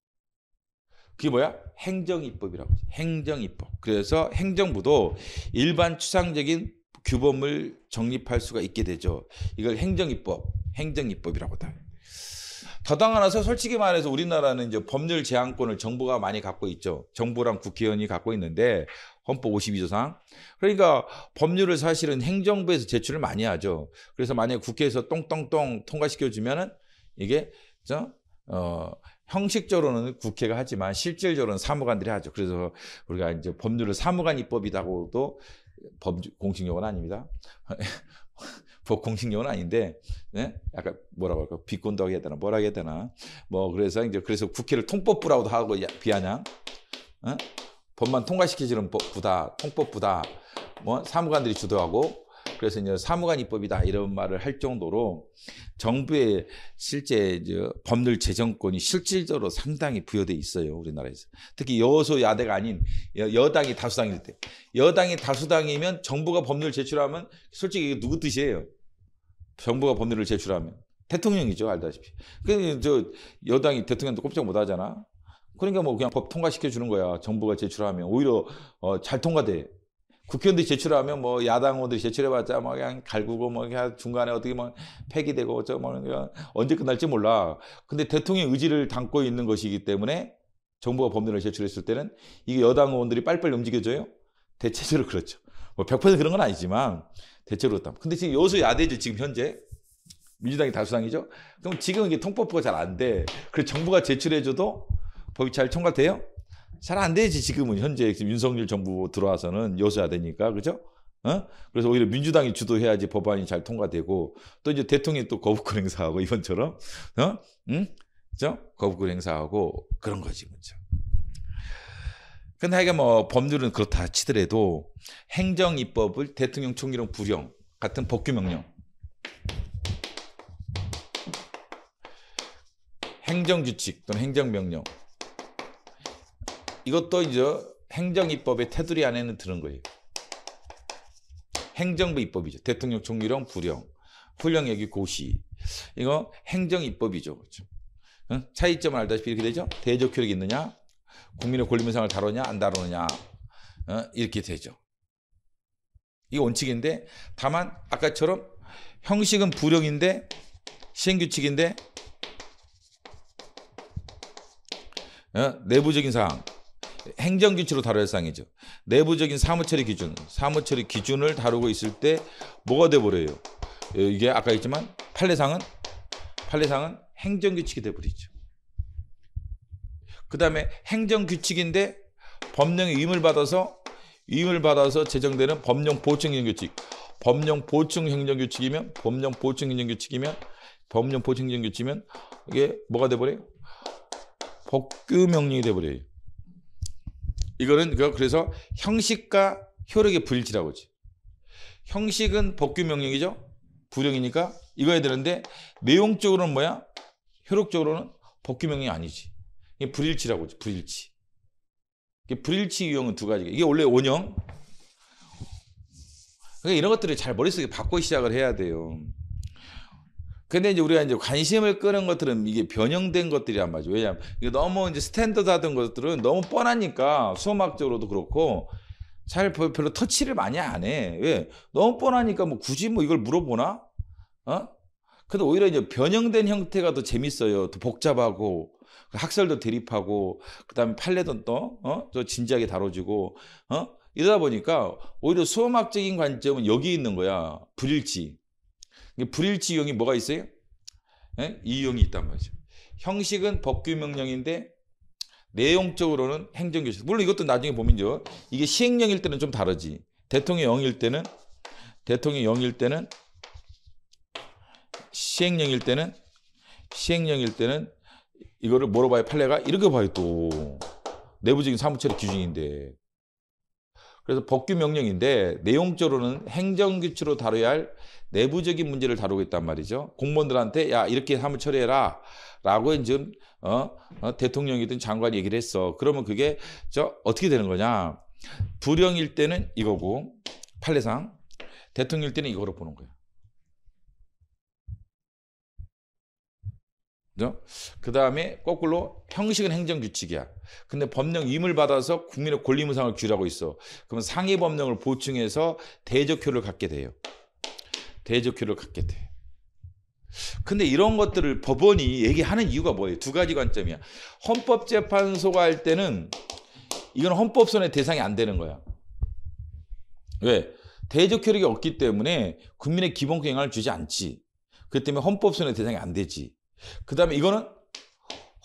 그게 뭐야? 행정입법이라고 하죠. 행정입법. 그래서 행정부도 일반 추상적인 규범을 정립할 수가 있게 되죠. 이걸 행정입법이라고 다. 더당 하나서 솔직히 말해서 우리나라는 이제 법률 제한권을 정부가 많이 갖고 있죠. 정부랑 국회의원이 갖고 있는데 헌법 52조상. 그러니까 법률을 사실은 행정부에서 제출을 많이 하죠. 그래서 만약에 국회에서 똥똥똥 통과시켜주면은 이게 형식적으로는 국회가 하지만 실질적으로는 사무관들이 하죠. 그래서 우리가 이제 법률을 사무관 입법이라고도 공식용어는 아닙니다. 법 공식용어는 아닌데, 네? 약간 뭐라고 할까? 비꼰다고 해야 되나? 뭐라 해야 되나? 뭐 그래서 그래서 국회를 통법부라고도 하고 비아냥, 법만 통과시키지는 부다, 통법부다. 뭐 사무관들이 주도하고. 그래서 이제 사무관 입법이다 이런 말을 할 정도로 정부의 실제 이제 법률 제정권이 실질적으로 상당히 부여돼 있어요. 우리나라에서. 특히 여소야대가 아닌 여당이 다수당일 때. 여당이 다수당이면 정부가 법률 제출하면 솔직히 이게 누구 뜻이에요? 정부가 법률을 제출하면 대통령이죠. 알다시피. 저 여당이 대통령도 꼼짝 못 하잖아. 그러니까 뭐 그냥 법 통과시켜 주는 거야. 정부가 제출하면 오히려 잘 통과돼. 국회의원들이 제출하면 뭐 야당 의원들이 제출해봤자 뭐 그냥 갈구고 뭐 그냥 중간에 어떻게 뭐 폐기되고 언제 끝날지 몰라. 근데 대통령의 의지를 담고 있는 것이기 때문에 정부가 법률을 제출했을 때는 이게 여당 의원들이 빨리빨리 움직여져요. 대체적으로 그렇죠. 뭐 100% 그런 건 아니지만 대체로 그렇다. 근데 지금 여수 야대죠. 지금 현재 민주당이 다수당이죠. 그럼 지금 이게 통법부가 잘 안 돼. 그래서 정부가 제출해줘도 법이 잘 통과돼요? 잘 안 되지. 지금은 현재 윤석열 정부 들어와서는 여수야 되니까 그죠? 그래서 오히려 민주당이 주도해야지 법안이 잘 통과되고 또 이제 대통령이 또 거부권 행사하고 이번처럼 그죠? 거부권 행사하고 그런 거지 그죠? 근데 하여간 뭐 법률은 그렇다 치더라도 행정 입법을 대통령 총리령 부령 같은 법규 명령 행정규칙 또는 행정명령 이것도 이제 행정입법의 테두리 안에는 드는 거예요. 행정부 입법이죠. 대통령 총리령 부령, 훈령예기 고시. 이거 행정입법이죠. 그렇죠? 차이점을 알다시피 이렇게 되죠. 대적 효력이 있느냐, 국민의 권리문상을 다루냐 안 다루느냐, 이렇게 되죠. 이게 원칙인데, 다만 아까처럼 형식은 불형인데 시행규칙인데 내부적인 사항, 행정규칙으로 다뤄야 할 사항이죠. 내부적인 사무처리 기준, 사무처리 기준을 다루고 있을 때 뭐가 돼버려요? 이게 아까 했지만 판례상은 행정규칙이 돼버리죠. 그 다음에 행정규칙인데 법령의 위임을 받아서 제정되는 법령 보충 행정규칙. 법령 보충 행정규칙이면 이게 뭐가 돼버려요? 법규명령이 돼버려요. 이거는 그래서 형식과 효력의 불일치라고 하지. 형식은 법규명령이죠. 불형이니까 이거 해야 되는데 내용적으로는 뭐야? 효력적으로는 법규명령이 아니지. 이게 불일치라고 하지. 불일치. 이게 불일치 유형은 두 가지가. 이게 원래 원형. 그러니까 이런 것들을 잘 머릿속에 받고 시작을 해야 돼요. 근데 이제 우리가 이제 관심을 끄는 것들은 이게 변형된 것들이란 말이죠. 왜냐하면 이게 너무 이제 스탠더드하던 것들은 너무 뻔하니까 수험학적으로도 그렇고 잘 별로 터치를 많이 안 해. 왜? 너무 뻔하니까 뭐 굳이 뭐 이걸 물어보나? 근데 오히려 이제 변형된 형태가 더 재밌어요. 더 복잡하고 학설도 대립하고 그다음에 판례도 또 진지하게 다뤄지고 이러다 보니까 오히려 수험학적인 관점은 여기 있는 거야. 불일치. 불일치 유형이 뭐가 있어요? 이 유형이 있단 말이죠. 형식은 법규명령인데 내용적으로는 행정규칙. 물론 이것도 나중에 보면요. 이게 시행령일 때는 좀 다르지. 대통령령일 때는 시행령일 때는 이거를 뭐로 봐요? 판례가 이렇게 봐요. 또 내부적인 사무처리 기준인데. 그래서 법규명령인데 내용적으로는 행정규칙으로 다뤄야 할 내부적인 문제를 다루고 있단 말이죠. 공무원들한테 야 이렇게 사무 처리해라 라고 이제 대통령이든 장관이 얘기를 했어. 그러면 그게 어떻게 되는 거냐. 불형일 때는 이거고 판례상, 대통령일 때는 이거로 보는 거예요. 그 다음에 거꾸로 형식은 행정규칙이야. 근데 법령 위임을 받아서 국민의 권리무상을 규율하고 있어. 그러면 상위 법령을 보충해서 대적 효력을 갖게 돼요. 대적 효력을 갖게 돼. 근데 이런 것들을 법원이 얘기하는 이유가 뭐예요? 두 가지 관점이야. 헌법재판소가 할 때는 이건 헌법소원의 대상이 안 되는 거야. 왜? 대적 효력이 없기 때문에 국민의 기본권 영향을 주지 않지. 그렇기 때문에 헌법소원의 대상이 안 되지. 그 다음에 이거는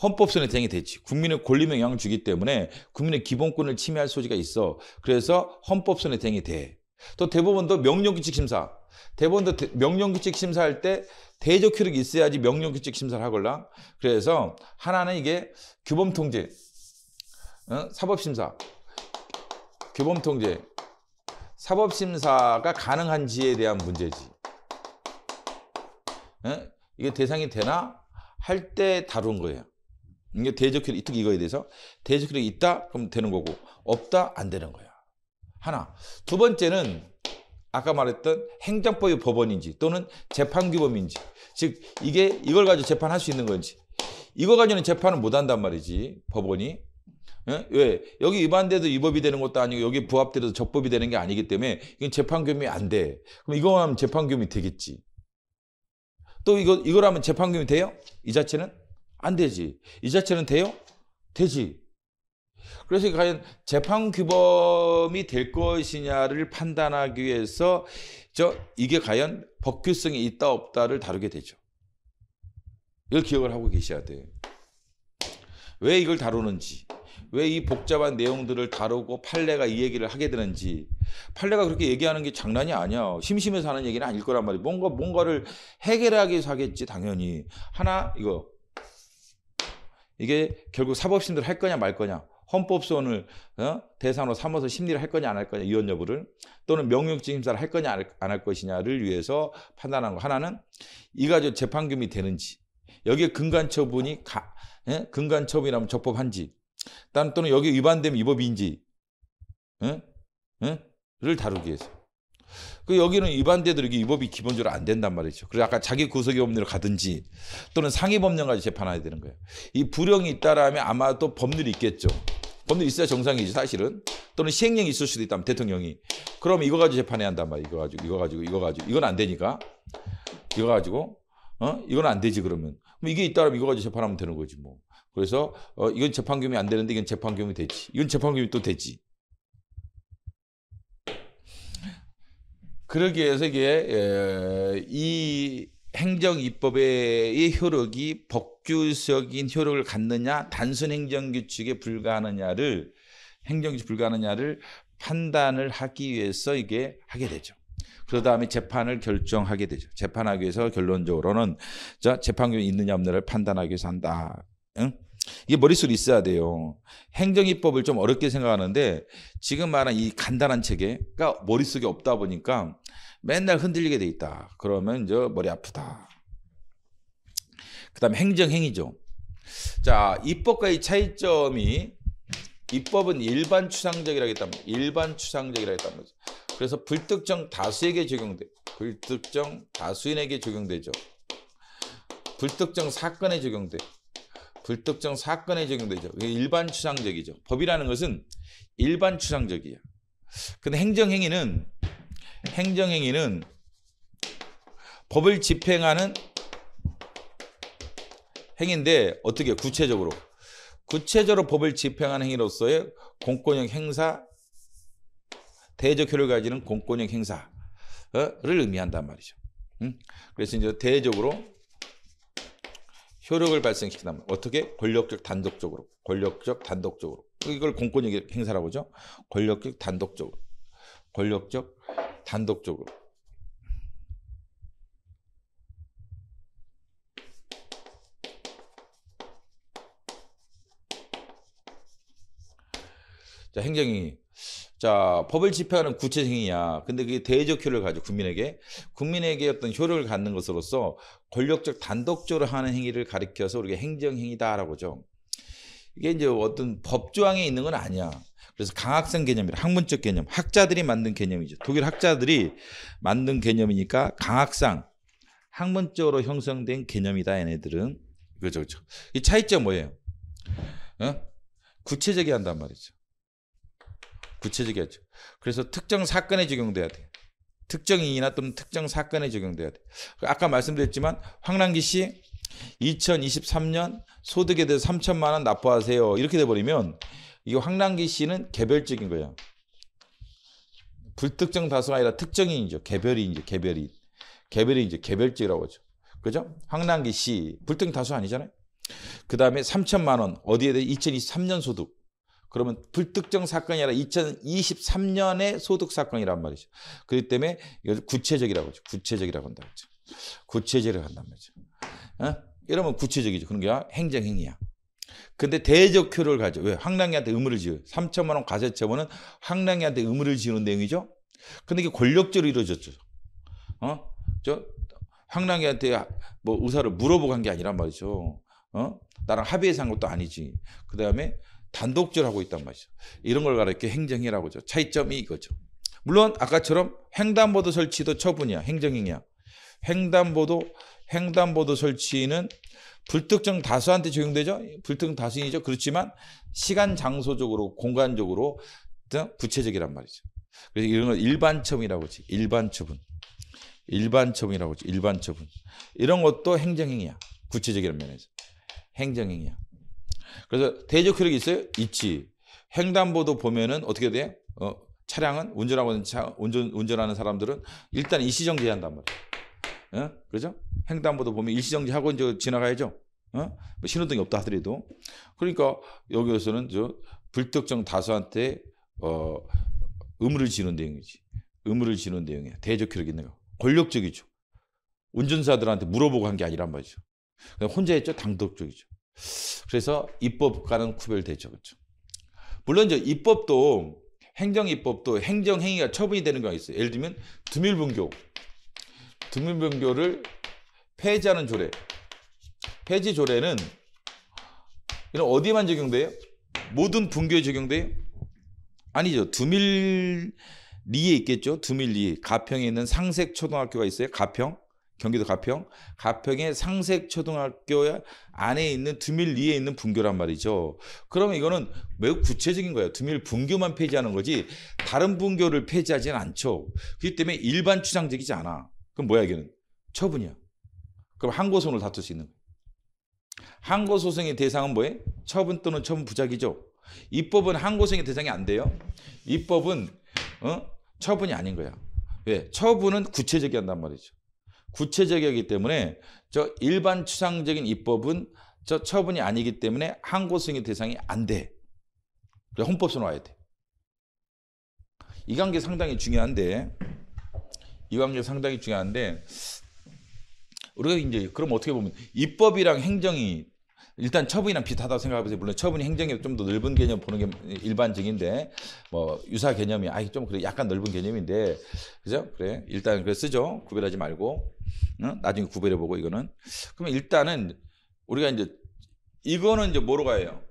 헌법소원의 대상이 되지. 국민의 권리에 영향을 주기 때문에 국민의 기본권을 침해할 소지가 있어. 그래서 헌법소원의 대상이 돼. 또 대법원도 명령규칙 심사. 대법원도 명령규칙 심사할 때 대적 효력이 있어야지 명령규칙 심사를 하걸라. 그래서 하나는 이게 규범통제, 사법심사, 규범통제, 사법심사가 가능한지에 대한 문제지. 이게 대상이 되나 할 때 다룬 거예요. 이게 대적 효력, 특히 이거에 대해서 대적 효력이 있다 그럼 되는 거고 없다 안 되는 거야. 하나. 두 번째는 아까 말했던 행정법의 법원인지 또는 재판규범인지, 즉 이걸 가지고 재판할 수 있는 건지, 이거 가지고는 재판을 못 한단 말이지 법원이. 왜? 여기 위반돼도 위법이 되는 것도 아니고 여기 부합돼도 적법이 되는 게 아니기 때문에 이건 재판규범이 안 돼. 그럼 이거 하면 재판규범이 되겠지. 또 이걸 하면 재판규범이 돼요? 이 자체는 안 되지. 이 자체는 돼요? 되지. 그래서 과연 재판규범이 될 것이냐를 판단하기 위해서 이게 과연 법규성이 있다 없다를 다루게 되죠. 이걸 기억을 하고 계셔야 돼요. 왜 이걸 다루는지, 왜 이 복잡한 내용들을 다루고 판례가 이 얘기를 하게 되는지. 판례가 그렇게 얘기하는 게 장난이 아니야. 심심해서 하는 얘기는 아닐 거란 말이야. 뭔가를 해결하기 위해서 하겠지 당연히. 하나 이게 결국 사법심사를 할 거냐 말 거냐, 헌법소원을 대상으로 삼아서 심리를 할 거냐 안 할 거냐, 이혼 여부를, 또는 명령규칙 심사를 할 거냐 안 할 것이냐를 위해서 판단한 거. 하나는 이 가지고 재판규범이 되는지, 여기에 근간처분이 근간처분이라면 적법한지, 또는 여기 위반되면 위법인지 를 다루기 위해서. 그 여기는 위반돼도 이게 위법이 기본적으로 안 된단 말이죠. 그래서 아까 자기 구속의 법률을 가든지 또는 상위 법령까지 재판해야 되는 거예요. 이 불형이 있다라면 아마도 법률이 있겠죠. 법률이 있어야 정상이지 사실은. 또는 시행령이 있을 수도 있다면 대통령이. 그럼 이거 가지고 재판해야 한단 말이에요. 이거 가지고. 이건 안 되니까. 이거 가지고. 이건 안 되지 그러면. 그럼 이게 있다라면 이거 가지고 재판하면 되는 거지 뭐. 그래서 이건 재판 규명이 안 되는데 이건 재판 규명이 되지. 이건 재판 규명이 또 되지. 그러기 위해서 이게 이 행정입법의 효력이 법규적인 효력을 갖느냐 단순 행정규칙에 불과하느냐를 행정규칙 불과하느냐를 판단을 하기 위해서 이게 하게 되죠. 그 다음에 재판을 결정하게 되죠. 재판하기 위해서 결론적으로는 재판규명이 있느냐 없느냐를 판단하기 위해서 한다. 응? 이게 머릿속에 있어야 돼요. 행정입법을 좀 어렵게 생각하는데 지금 말한 이 간단한 체계가 머릿속에 없다 보니까 맨날 흔들리게 돼 있다. 그러면 이제 머리 아프다. 그 다음에 행정행위죠. 자, 입법과의 차이점이 입법은 일반 추상적이라고 했다면 일반 추상적이라고 했다면 그래서 불특정 다수에게 적용돼. 불특정 다수인에게 적용되죠. 불특정 사건에 적용돼. 불특정 사건에 적용되죠. 일반 추상적이죠. 법이라는 것은 일반 추상적이에요. 근데 행정행위는 법을 집행하는 행위인데 어떻게 구체적으로 법을 집행하는 행위로서의 공권력 행사, 대적 효력을 가지는 공권력 행사를 의미한단 말이죠. 그래서 이제 대적으로 효력을 발생시킨다면 어떻게? 권력적 단독적으로. 이걸 공권력 행사라고 하죠. 권력적 단독적으로. 자, 행정행위. 자, 법을 집행하는 구체행위야. 근데 그게 대적 효력을 가지고 국민에게 어떤 효력을 갖는 것으로서 권력적 단독적으로 하는 행위를 가리켜서 우리가 행정행위다라고 하죠. 이게 이제 어떤 법조항에 있는 건 아니야. 그래서 강학성 개념이라 학문적 개념, 학자들이 만든 개념이죠. 독일 학자들이 만든 개념이니까 강학상, 학문적으로 형성된 개념이다. 얘네들은 그렇죠. 이 차이점 뭐예요? 구체적이 한단 말이죠. 구체적이었죠. 그래서 특정 사건에 적용돼야 돼. 특정인이나 또는 특정 사건에 적용돼야 돼. 아까 말씀드렸지만 황남기 씨 2023년 소득에 대해서 3천만 원 납부하세요. 이렇게 돼버리면 이거 황남기 씨는 개별적인 거야. 불특정 다수가 아니라 특정인이죠. 개별인이죠. 개별적이라고 하죠. 그죠? 황남기 씨 불특정 다수 아니잖아요. 그 다음에 3천만 원 어디에 대해 2023년 소득. 그러면 불특정 사건이 아니라 2023년의 소득 사건이란 말이죠. 그렇기 때문에 이걸 구체적이라고 하죠. 구체적이라고 한다고 하죠. 구체적이라고 한단 말이죠. 이러면 구체적이죠. 그런 게 행정행위야. 근데 대적 효력을 가져. 왜? 황랑이한테 의무를 지어요. 3천만 원 과세처분은 황랑이한테 의무를 지우는 내용이죠. 근데 이게 권력적으로 이루어졌죠. 황랑이한테 뭐 의사를 물어보고 한 게 아니란 말이죠. 나랑 합의해서 한 것도 아니지. 그 다음에 단독적으로 하고 있단 말이죠. 이런 걸 가리켜 행정행위라고 하죠. 차이점이 이거죠. 물론 아까처럼 횡단보도 설치도 처분이야. 행정행위야. 횡단보도 설치는 불특정 다수한테 적용되죠. 불특정 다수인이죠. 그렇지만 시간 장소적으로 공간적으로 구체적이란 말이죠. 그래서 이런 걸 일반처분이라고 하지. 일반처분이라고 하지. 일반처분. 이런 것도 행정행위야. 구체적이라는 면에서. 행정행위야. 그래서 대적 효력이 있어요? 있지. 횡단보도 보면은 어떻게 돼? 차량은 운전하는 사람들은 일단 일시정지한단 말이에요. 그렇죠? 횡단보도 보면 일시정지하고 이제 지나가야죠. 뭐 신호등이 없다 하더라도. 그러니까 여기에서는 불특정 다수한테 의무를 지는 내용이지. 의무를 지는 내용이야. 대적 효력이 있는 거. 권력적이죠. 운전사들한테 물어보고 한 게 아니란 말이죠. 혼자 했죠. 단독적이죠. 그래서 입법과는 구별되죠. 그렇죠? 물론 이제 입법도 행정입법도 행정행위가 처분이 되는 경우가 있어요. 예를 들면 드밀분교를 폐지하는 조례. 폐지 조례는 이런 어디에만 적용돼요? 모든 분교에 적용돼요? 아니죠. 리에 있겠죠. 두밀리. 가평에 있는 상색초등학교가 있어요. 가평. 경기도 가평. 가평의 상색초등학교 안에 있는 두밀리에 있는 분교란 말이죠. 그러면 이거는 매우 구체적인 거예요. 두밀 분교만 폐지하는 거지 다른 분교를 폐지하지는 않죠. 그렇기 때문에 일반 추상적이지 않아. 그럼 뭐야 이게는? 처분이야. 그럼 항고소송을 다툴 수 있는 거예요. 항고소송의 대상은 뭐예요? 처분 또는 처분 부작이죠. 입법은 항고소송의 대상이 안 돼요. 입법은 처분이 아닌 거야. 왜? 처분은 구체적이 한단 말이죠. 구체적이기 때문에 저 일반 추상적인 입법은 저 처분이 아니기 때문에 항고소송의 대상이 안 돼. 그래 헌법소로 와야 돼. 이 관계 상당히 중요한데 우리가 이제 그럼 어떻게 보면 입법이랑 행정이 일단 처분이랑 비슷하다고 생각해보세요. 물론 처분이 행정이 좀 더 넓은 개념 보는 게 일반적인데 뭐 유사 개념이 좀 그래 약간 넓은 개념인데 그죠? 그래 일단 그래 쓰죠. 구별하지 말고 나중에 구별해보고 이거는 그러면 일단은 우리가 이제 이거는 이제 뭐로 가요?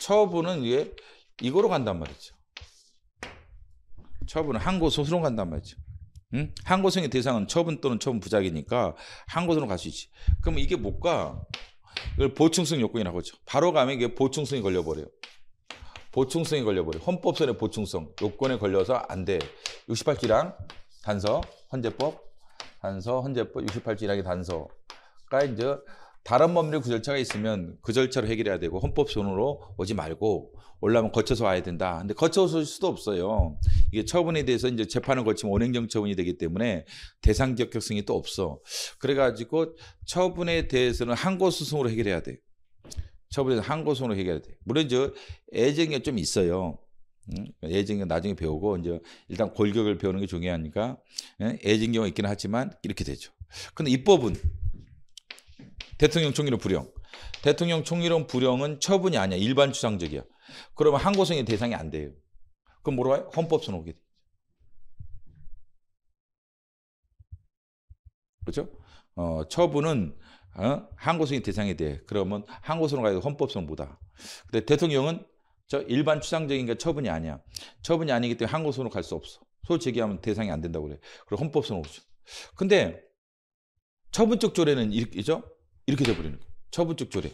처분은 이게 이거로 간단 말이죠. 처분은 항고소송으로 간단 말이죠. 응? 항고소송의 대상은 처분 또는 처분 부작이니까 항고소송으로 갈 수 있지. 그럼 이게 못 가. 이걸 보충성 요건이라고 하죠. 바로 가면 이게 보충성이 걸려버려요. 헌법선의 보충성 요건에 걸려서 안 돼. 68지랑 단서, 헌재법 68지랑의 단서가 이제 다른 법률 구절차가 있으면 그 절차로 해결해야 되고 헌법소원으로 오지 말고 올라면 거쳐서 와야 된다. 근데 거쳐서 올 수도 없어요. 이게 처분에 대해서 이제 재판을 거치면 원행정 처분이 되기 때문에 대상 적격성이 또 없어. 그래가지고 처분에 대해서는 항고소송으로 해결해야 돼. 처분에서 항고소송으로 해결해야 돼. 물론 이제 애정이 좀 있어요. 애정은 나중에 배우고 이제 일단 골격을 배우는 게 중요하니까 애정경우가 있기는 하지만 이렇게 되죠. 근데 입법은 대통령 총리론 불령. 대통령 총리론 불령은 처분이 아니야. 일반 추상적이야. 그러면 항고소송의 대상이 안 돼요. 그럼 뭐로 와요? 헌법소송 오게 돼. 그렇죠? 처분은 항고소송의 대상이 돼. 그러면 항고소송 가야 헌법소송 보다. 근데 대통령은 저 일반 추상적인 게 처분이 아니야. 처분이 아니기 때문에 항고소송으로 갈 수 없어. 소를 제기하면 대상이 안 된다고 그래. 그리고 헌법소송 오죠. 근데 처분적 조례는 이렇게죠? 이렇게 돼버리는 거예요. 처분적 조례.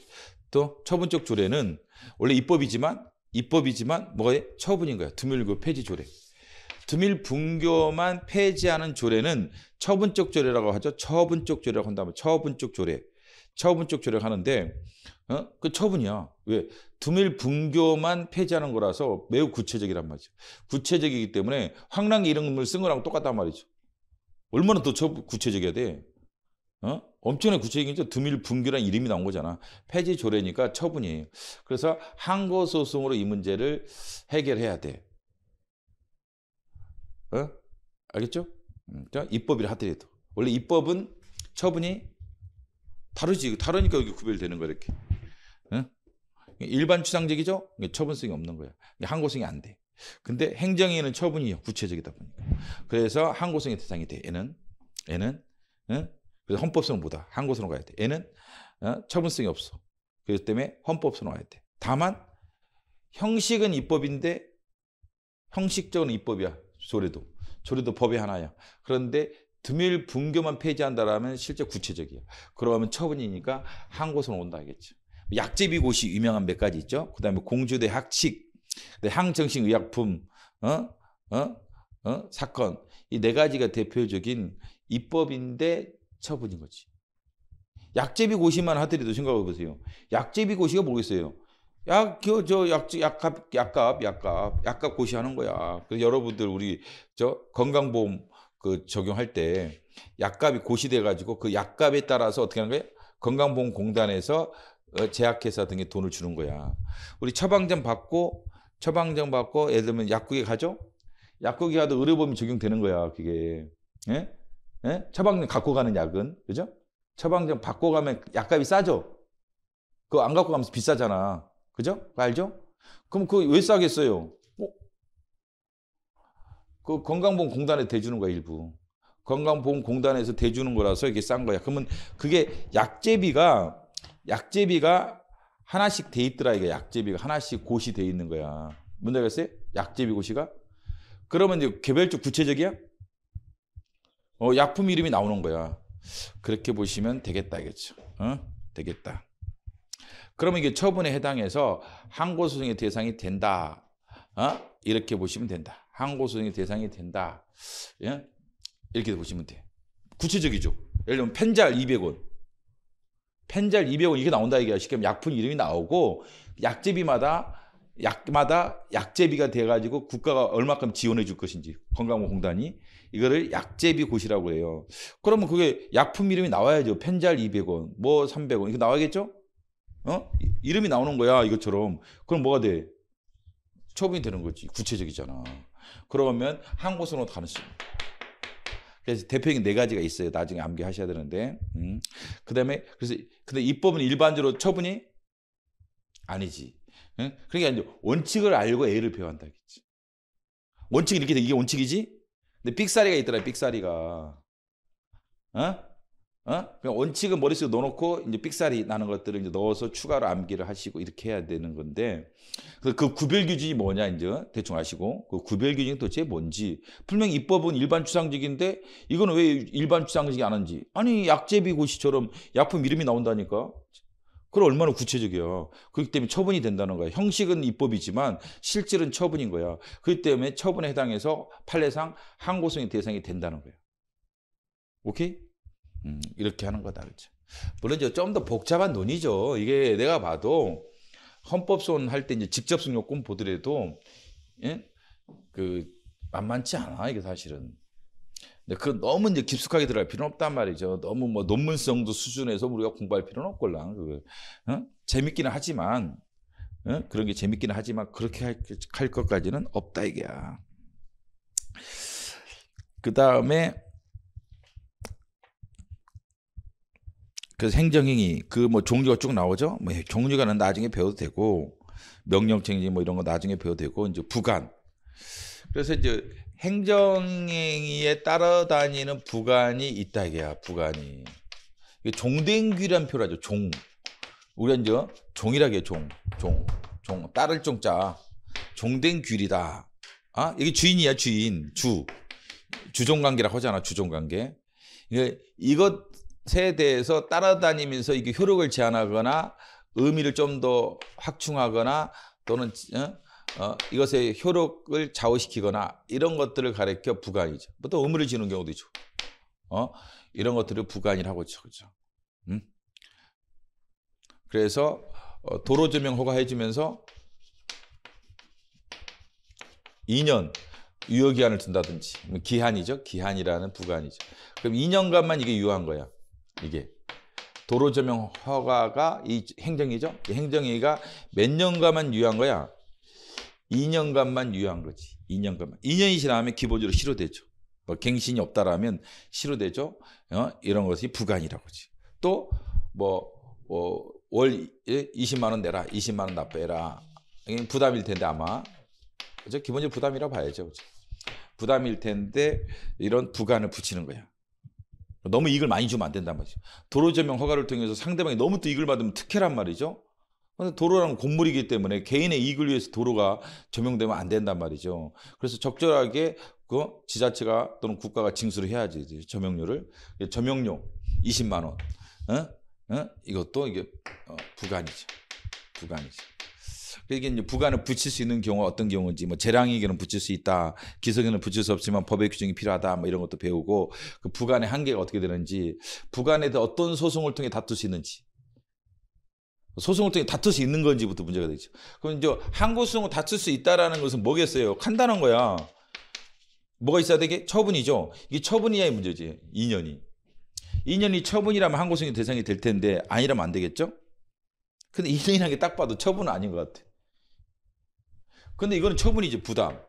또 처분적 조례는 원래 입법이지만 뭐가 처분인 거야. 두밀교 폐지 조례. 두밀 분교만 폐지하는 조례는 처분적 조례라고 하죠. 처분적 조례라고 한다면 처분적 조례를 하는데 그 처분이야. 왜? 두밀 분교만 폐지하는 거라서 매우 구체적이란 말이죠. 구체적이기 때문에 황랑기 이름을 쓴 거랑 똑같단 말이죠. 얼마나 더 구체적이어야 돼? 엄청나게 구체적이죠. 두밀 분교라는 이름이 나온 거잖아. 폐지 조례니까 처분이에요. 그래서 항고소송으로 이 문제를 해결해야 돼. 알겠죠? 입법이라 하더라도 원래 입법은 처분이 다르지. 다르니까 여기 구별되는 거야 이렇게. 일반 추상적이죠? 처분성이 없는 거야. 항고소송이 안 돼. 근데 행정에는 처분이 구체적이다 보니까. 그래서 항고소송의 대상이 돼. 얘는 그래서 헌법소송보다 항고소송으로 가야 돼. 얘는 처분성이 없어. 그렇기 때문에 헌법소송으로 가야 돼. 다만 형식은 입법인데 형식적으로는 입법이야. 조례도 법의 하나야. 그런데 두밀 분교만 폐지한다라면 실제 구체적이야. 그러면 처분이니까 항고소송 온다 하겠죠. 약제비고시 유명한 몇 가지 있죠. 그다음에 공주대 학칙, 항정식 의약품, 사건 이 네 가지가 대표적인 입법인데 처분인 거지. 약제비고시만 하더라도 생각해 보세요. 약제비고시가 뭐겠어요? 약값 고시하는 거야. 그래서 여러분들 우리 건강보험 적용할 때 약값이 고시돼 가지고 그 약값에 따라서 어떻게 하는 거예요? 건강보험공단에서 제약회사 등에 돈을 주는 거야. 우리 처방전 받고 예를 들면 약국에 가죠? 약국에 가도 의료보험이 적용되는 거야. 그게. 예? 처방전 갖고 가는 약은 그죠? 처방전 받고 가면 약값이 싸죠? 그거 안 갖고 가면 비싸잖아. 그죠? 알죠? 그럼 그거 왜 싸겠어요? 그 건강보험공단에 대주는 거야, 일부. 건강보험공단에서 대주는 거라서 이게 싼 거야. 그러면 그게 약제비가 하나씩 돼 있더라. 이게 약제비가 하나씩 고시 돼 있는 거야. 뭔지 알겠어요? 약제비 고시가? 그러면 이제 개별적 구체적이야? 약품 이름이 나오는 거야. 그렇게 보시면 되겠다, 이겠죠. 되겠다. 그러면 이게 처분에 해당해서 항고소송의 대상이 된다. 이렇게 보시면 된다. 항고소송의 대상이 된다. 예? 이렇게 보시면 돼. 구체적이죠. 예를 들면 펜잘 200원. 펜잘 200원 이게 나온다 이게 쉽게 하면 약품 이름이 나오고 약제비마다 약제비가 돼가지고 국가가 얼마큼 지원해 줄 것인지 건강보험공단이 이거를 약제비 고시라고 해요. 그러면 그게 약품 이름이 나와야죠. 펜잘 200원, 뭐 300원 이거 나와야겠죠? 이름이 나오는 거야 이것처럼. 그럼 뭐가 돼? 처분이 되는 거지. 구체적이잖아. 그러면 항고소송으로 가는 수. 그래서 대표적인 4가지가 있어요. 나중에 암기하셔야 되는데. 그다음에 그래서 근데 입법은 일반적으로 처분이 아니지. 그러니까 이제 원칙을 알고 A를 배워한다겠지. 원칙이 이렇게 돼. 이게 원칙이지? 근데 삑사리가 있더라. 삑사리가. 그러니까 원칙은 머릿속에 넣어놓고 이제 삑사리 나는 것들을 이제 넣어서 추가로 암기를 하시고 이렇게 해야 되는 건데 그 구별 기준이 뭐냐 이제 대충 아시고 그 구별 기준이 도대체 뭔지 분명히 입법은 일반 추상적인데 이거는 왜 일반 추상적이 안 하는지 아니 약제비 고시처럼 약품 이름이 나온다니까. 그럼 얼마나 구체적이야. 그렇기 때문에 처분이 된다는 거야. 형식은 입법이지만 실질은 처분인 거야. 그렇기 때문에 처분에 해당해서 판례상 항고소송의 대상이 된다는 거야. 오케이? 이렇게 하는 거다. 그렇죠? 물론 이제 좀 더 복잡한 논의죠. 이게 내가 봐도 헌법소원 할 때 이제 직접성 요건 보더라도 예? 그 만만치 않아 이게 사실은. 근데 그 너무 이제 깊숙하게 들어갈 필요는 없단 말이죠. 너무 뭐 논문성도 수준에서 우리가 공부할 필요는 없걸랑. 재밌기는 하지만 그런 게 재밌기는 하지만 그렇게 할 것까지는 없다 이게야. 그 다음에 그래서 행정행위 그 뭐 종류가 쭉 나오죠. 뭐 종류가는 나중에 배워도 되고 명령청지 뭐 이런 거 나중에 배워도 되고 이제 부관. 그래서 이제 행정행위에 따라다니는 부관이 있다 이게야. 부관이. 이게 종den규라는 표를 하죠. 종. 우리가 이제 종이라고 해요. 종. 따를 종자. 종den규이다. 이게 주인이야. 주인. 주종관계라고 하잖아. 주종관계. 이것에 대해서 따라다니면서 이게 효력을 제한하거나 의미를 좀 더 확충하거나 또는 이것의 효력을 좌우시키거나 이런 것들을 가리켜 부관이죠. 또 의무를 지는 경우도 있죠. 이런 것들을 부관이라고 하죠. 그죠? 그래서 도로조명 허가해주면서 2년 유효기한을 둔다든지 기한이죠. 기한이라는 부관이죠. 그럼 2년간만 이게 유효한 거야. 이게 도로조명 허가가 이 행정이죠. 이 행정위가 몇 년간만 유효한 거야. 2년간만 유효한 거지. 2년간만. 2년이 지나면 기본적으로 실효되죠. 뭐 갱신이 없다라면 실효되죠. 이런 것이 부관이라고 하지. 또 뭐 월 20만 원 내라. 20만 원 납부해라. 부담일 텐데 아마. 그죠? 기본적으로 부담이라고 봐야죠. 그죠? 부담일 텐데 이런 부관을 붙이는 거야. 너무 이익을 많이 주면 안 된단 말이죠. 도로조명 허가를 통해서 상대방이 너무 또 이익을 받으면 특혜란 말이죠. 도로라는 공물이기 때문에 개인의 이익을 위해서 도로가 조명되면 안 된단 말이죠. 그래서 적절하게 그 지자체가 또는 국가가 징수를 해야지 조명료를. 조명료 20만 원. 이것도 이게 부관이죠. 부관이죠. 이게 이제 부관을 붙일 수 있는 경우가 어떤 경우인지, 뭐 재량에게는 붙일 수 있다, 기성에는 붙일 수 없지만 법의 규정이 필요하다, 뭐 이런 것도 배우고, 그 부관의 한계가 어떻게 되는지, 부관에 대해 어떤 소송을 통해 다툴 수 있는지, 소송을 통해 다툴 수 있는 건지부터 문제가 되죠. 그럼 이제 항고소송을 다툴 수 있다라는 것은 뭐겠어요? 간단한 거야. 뭐가 있어야 되게? 처분이죠. 이게 처분이야의 문제지. 2년이 처분이라면 항고소송의 대상이 될 텐데 아니라면 안 되겠죠? 근데 2년이라는 게 딱 봐도 처분은 아닌 것 같아. 근데 이거는 처분이지. 부담.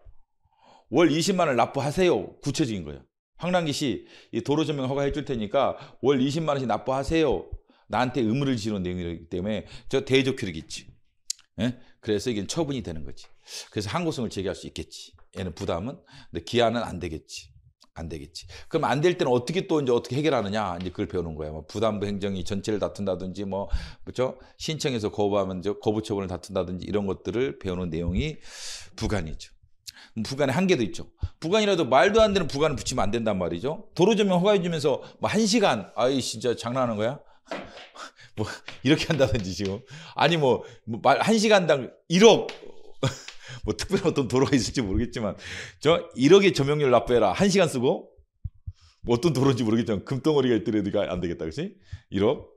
월 20만 원을 납부하세요. 구체적인 거야. 황남기시 도로조명 허가해 줄 테니까 월 20만 원씩 납부하세요. 나한테 의무를 지는 내용이기 때문에 저 대적 효력이 있지. 그래서 이게 처분이 되는 거지. 그래서 항고소송을 제기할 수 있겠지. 얘는 부담은. 근데 기한은 안 되겠지. 안 되겠지. 그럼 안 될 때는 어떻게 또 이제 어떻게 해결하느냐 이제 그걸 배우는 거야. 뭐 부담부 행정이 전체를 다툰다든지 뭐 그렇죠? 신청해서 거부하면 이제 거부 처분을 다툰다든지 이런 것들을 배우는 내용이 부관이죠. 부관의 한계도 있죠. 부관이라도 말도 안 되는 부관을 붙이면 안 된단 말이죠. 도로 조명 허가해 주면서 뭐 1시간 아이 진짜 장난하는 거야? 뭐 이렇게 한다든지 지금 아니 뭐 말 1시간당 1억 뭐 특별히 어떤 도로가 있을지 모르겠지만 저 1억의 조명료를 납부해라 1시간 쓰고 뭐 어떤 도로인지 모르겠지만 금덩어리가 있더라도 안 되겠다 그렇지? 1억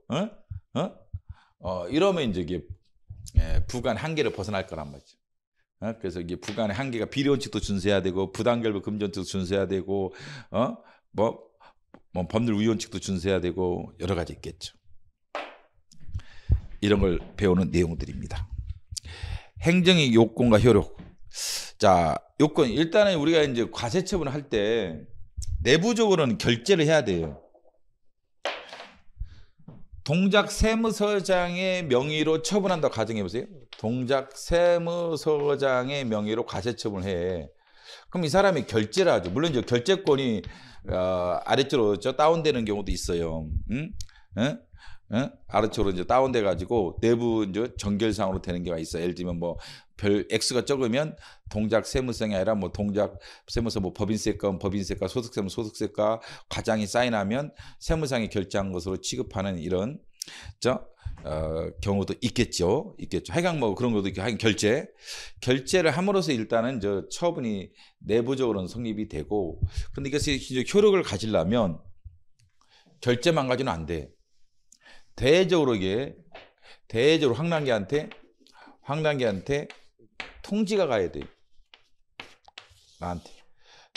이러면 이제 이게 부관 한계를 벗어날 거란 말이죠. 그래서 이게 부관의 한계가 비례원칙도 준수해야 되고 부당결부 금전도 준수해야 되고 뭐 법률 위원칙도 준수해야 되고 여러 가지 있겠죠. 이런 걸 배우는 내용들입니다. 행정의 요건과 효력. 자, 요건 일단은 우리가 이제 과세처분을 할 때 내부적으로는 결재를 해야 돼요. 동작 세무서장의 명의로 처분한다고 가정해 보세요. 동작 세무서장의 명의로 과세처분을 해. 그럼 이 사람이 결재를 하죠. 물론 이제 결재권이 아래쪽으로 다운되는 경우도 있어요. 아래쪽으로 이제 다운돼 가지고 내부 이제 정결상으로 되는 경우가 있어요. 예를 들면 뭐 별 액수가 적으면 동작 세무성이 아니라 뭐 동작 세무서 뭐 법인세가 법인세가 소득세면 소득세가 과장이 사인하면 세무상이 결제한 것으로 취급하는 이런 경우도 있겠죠. 하여간 뭐 그런 것도 있고 하여간 결제를 함으로써 일단은 저 처분이 내부적으로는 성립이 되고 그런데 이것이 이제 효력을 가지려면 결제만 가지고는 안 돼. 대외적으로 황당계한테 통지가 가야 돼.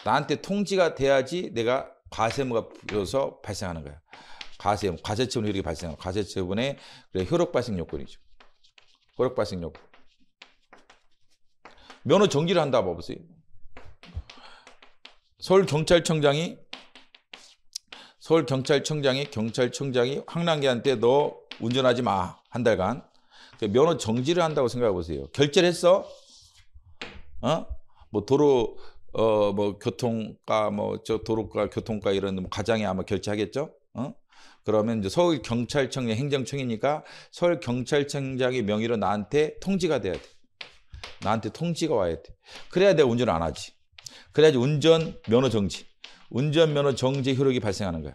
나한테 통지가 돼야지 내가 과세무가 비로소 발생하는 거야. 과세처분 효력이 발생하는 과세처분의 효력 발생 요건이죠. 효력 발생 요건. 면허 정지를 한다 봐보세요. 서울경찰청장이 황남기한테 너 운전하지 마 한 달간 면허 정지를 한다고 생각해 보세요. 결제를 했어? 뭐 도로 뭐 교통과 뭐 도로가 교통과 이런 뭐 과장이 아마 결제하겠죠? 그러면 이제 서울경찰청의 행정청이니까 서울경찰청장의 명의로 나한테 통지가 돼야 돼. 나한테 통지가 와야 돼. 그래야 내가 운전을 안 하지. 그래야지 운전면허 정지 효력이 발생하는 거야.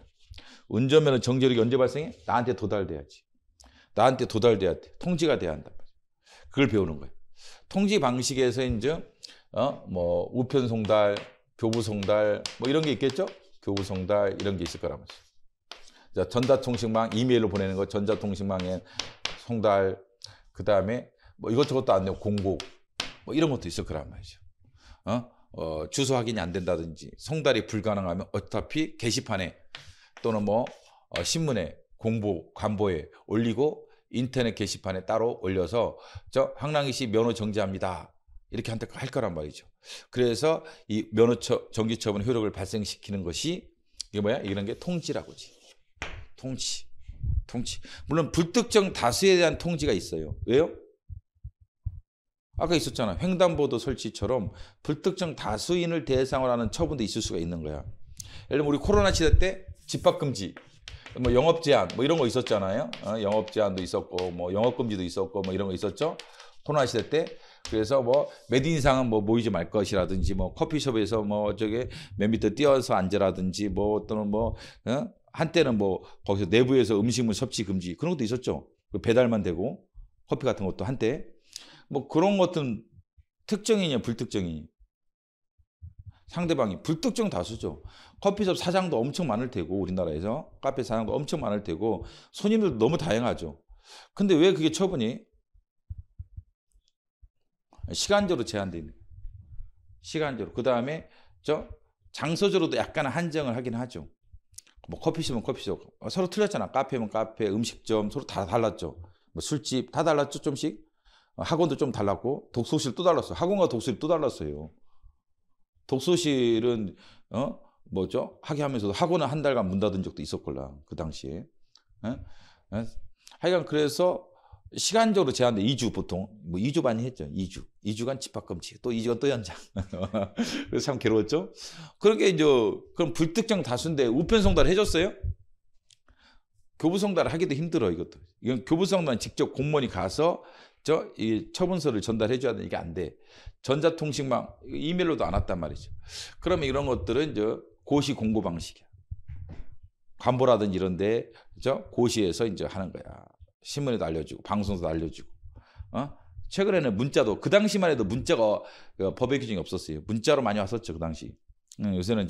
운전면허 정지 효력이 언제 발생해? 나한테 도달돼야지. 나한테 도달돼야 돼. 통지가 돼야 한다. 그걸 배우는 거야. 통지 방식에서 이제 뭐 우편 송달, 교부 송달 뭐 이런 게 있겠죠? 교부 송달 이런 게 있을 거란 말이죠. 자, 전자통신망 이메일로 보내는 거 전자통신망에 송달 그다음에 뭐 이것저것도 안 되고 공고 뭐 이런 것도 있을 거란 말이죠. 주소 확인이 안 된다든지 송달이 불가능하면 어차피 게시판에 또는 뭐 신문에 공보 관보에 올리고 인터넷 게시판에 따로 올려서 황랑희씨 면허 정지합니다 이렇게 할 거란 말이죠. 그래서 이 면허 정지 처분 효력을 발생시키는 것이 이게 뭐야? 이런 게 통지라고지. 통지. 물론 불특정 다수에 대한 통지가 있어요. 왜요? 아까 있었잖아. 횡단보도 설치처럼 불특정 다수인을 대상으로 하는 처분도 있을 수가 있는 거야. 예를 들면 우리 코로나 시대 때 집합금지, 뭐 영업 제한 뭐 이런 거 있었잖아요. 영업 제한도 있었고 뭐 영업 금지도 있었고 뭐 이런 거 있었죠. 코로나 시대 때. 그래서 뭐 몇 이상은 뭐 모이지 말 것이라든지 뭐 커피숍에서 뭐 몇 미터 뛰어서 앉으라든지 뭐 또는 뭐 한때는 뭐 거기서 내부에서 음식물 섭취 금지 그런 것도 있었죠. 배달만 되고 커피 같은 것도 한때 뭐 그런 것은 특정이냐 불특정이냐 상대방이 불특정 다수죠. 커피숍 사장도 엄청 많을 테고 우리나라에서 카페 사장도 엄청 많을 테고 손님들도 너무 다양하죠. 근데 왜 그게 처분이 시간적으로 제한되어 있는 거예요. 시간적으로. 그 다음에 장소적으로도 약간 한정을 하긴 하죠. 뭐 커피숍은 커피숍 서로 틀렸잖아. 카페면 카페, 음식점 서로 다 달랐죠. 뭐 술집 다 달랐죠. 좀씩. 학원도 좀 달랐고 독서실 또 달랐어요. 학원과 독서실 또 달랐어요. 독서실은 학위하면서도 학원은 한 달간 문 닫은 적도 있었걸라 그 당시에. 하여간 그래서 시간적으로 제한돼 2주 보통 뭐 2주 많이 했죠. 2주간 집합금지 또 2주간 또 연장. 그래서 참 괴로웠죠. 그렇게 이제 그럼 불특정 다수인데 우편송달 해줬어요? 교부송달 하기도 힘들어 이것도. 이건 교부송달 직접 공무원이 가서 이 처분서를 전달해 줘야 돼. 이게 안 돼. 전자통신망 이메일로도 안 왔단 말이죠. 그러면 이런 것들은 이제 고시 공고 방식이야. 관보라든지 이런데 고시에서 이제 하는 거야. 신문에도 알려주고 방송에도 알려주고. 최근에는 문자도 그 당시만 해도 문자가 법의 규정이 없었어요. 문자로 많이 왔었죠 그 당시. 요새는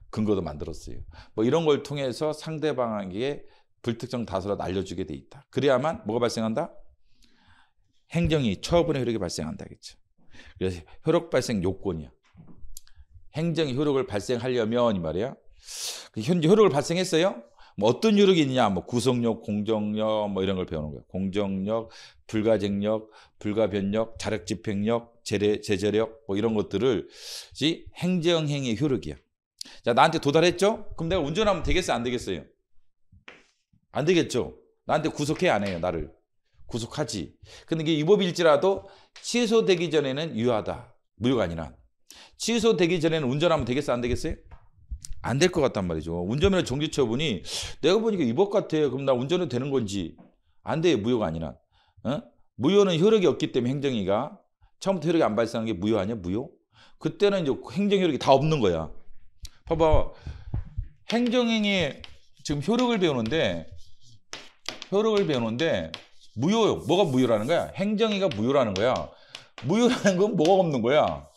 근거도 만들었어요. 뭐 이런 걸 통해서 상대방에게 불특정 다수라도 알려주게 돼 있다. 그래야만 뭐가 발생한다? 행정이 처분의 효력이 발생한다겠죠. 그래서 효력 발생 요건이야. 행정이 효력을 발생하려면 이 말이야. 현재 효력을 발생했어요? 뭐 어떤 효력이 있냐? 뭐 구속력, 공정력 뭐 이런 걸 배우는 거야. 공정력, 불가쟁력, 불가변력, 자력집행력, 제재력 뭐 이런 것들을 행정행위 효력이야. 자, 나한테 도달했죠? 그럼 내가 운전하면 되겠어요? 안 되겠어요? 안 되겠죠? 나한테 구속해 안 해요? 나를. 구속하지. 근데 이게 위법일지라도 취소되기 전에는 유효하다. 무효가 아니라. 취소되기 전에는 운전하면 되겠어요? 안 되겠어요? 안 될 것 같단 말이죠. 운전면허 정지 처분이 내가 보니까 위법 같아. 그럼 나 운전해도 되는 건지. 안 돼. 무효가 아니라. 무효는 효력이 없기 때문에 행정위가 처음부터 효력이 안 발생한 게 무효 아니야? 무효? 그때는 이제 행정 효력이 다 없는 거야. 봐봐. 행정행위 지금 효력을 배우는데 무효요. 뭐가 무효라는 거야? 행정위가 무효라는 거야. 무효라는 건 뭐가 없는 거야?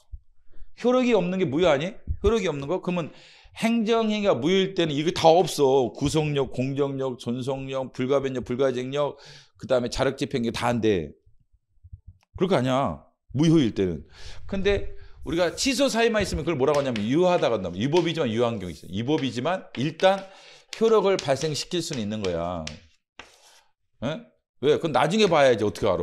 효력이 없는 게 무효 아니? 효력이 없는 거? 그러면 행정행위가 무효일 때는 이게 다 없어. 구속력, 공정력, 존속력, 불가변력, 불가쟁력, 그 다음에 자력집행력 다 안 돼. 그럴 거 아니야. 무효일 때는. 근데 우리가 취소 사유만 있으면 그걸 뭐라고 하냐면 유효하다고 한다면 위법이지만 유효한 경우 있어요. 위법이지만 일단 효력을 발생시킬 수는 있는 거야. 에? 왜? 그건 나중에 봐야지. 어떻게 알아?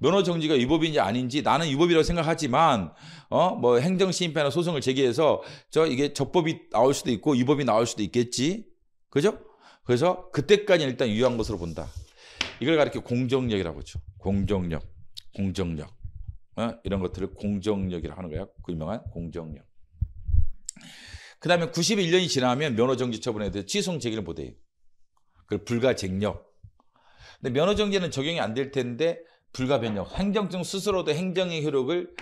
면허 정지가 위법인지 아닌지 나는 위법이라고 생각하지만 뭐 행정심판이나 소송을 제기해서 이게 적법이 나올 수도 있고 위법이 나올 수도 있겠지. 그죠? 그래서 그때까지는 일단 유효한 것으로 본다. 이걸 가리켜 공정력이라고 하죠. 공정력. 이런 것들을 공정력이라고 하는 거야. 그 유명한 공정력. 그 다음에 91년이 지나면 면허 정지 처분에 대해 취소 제기를 못해요. 그걸 불가쟁력. 근데 면허 정지는 적용이 안 될 텐데 불가변력, 행정청 스스로도 행정의 효력을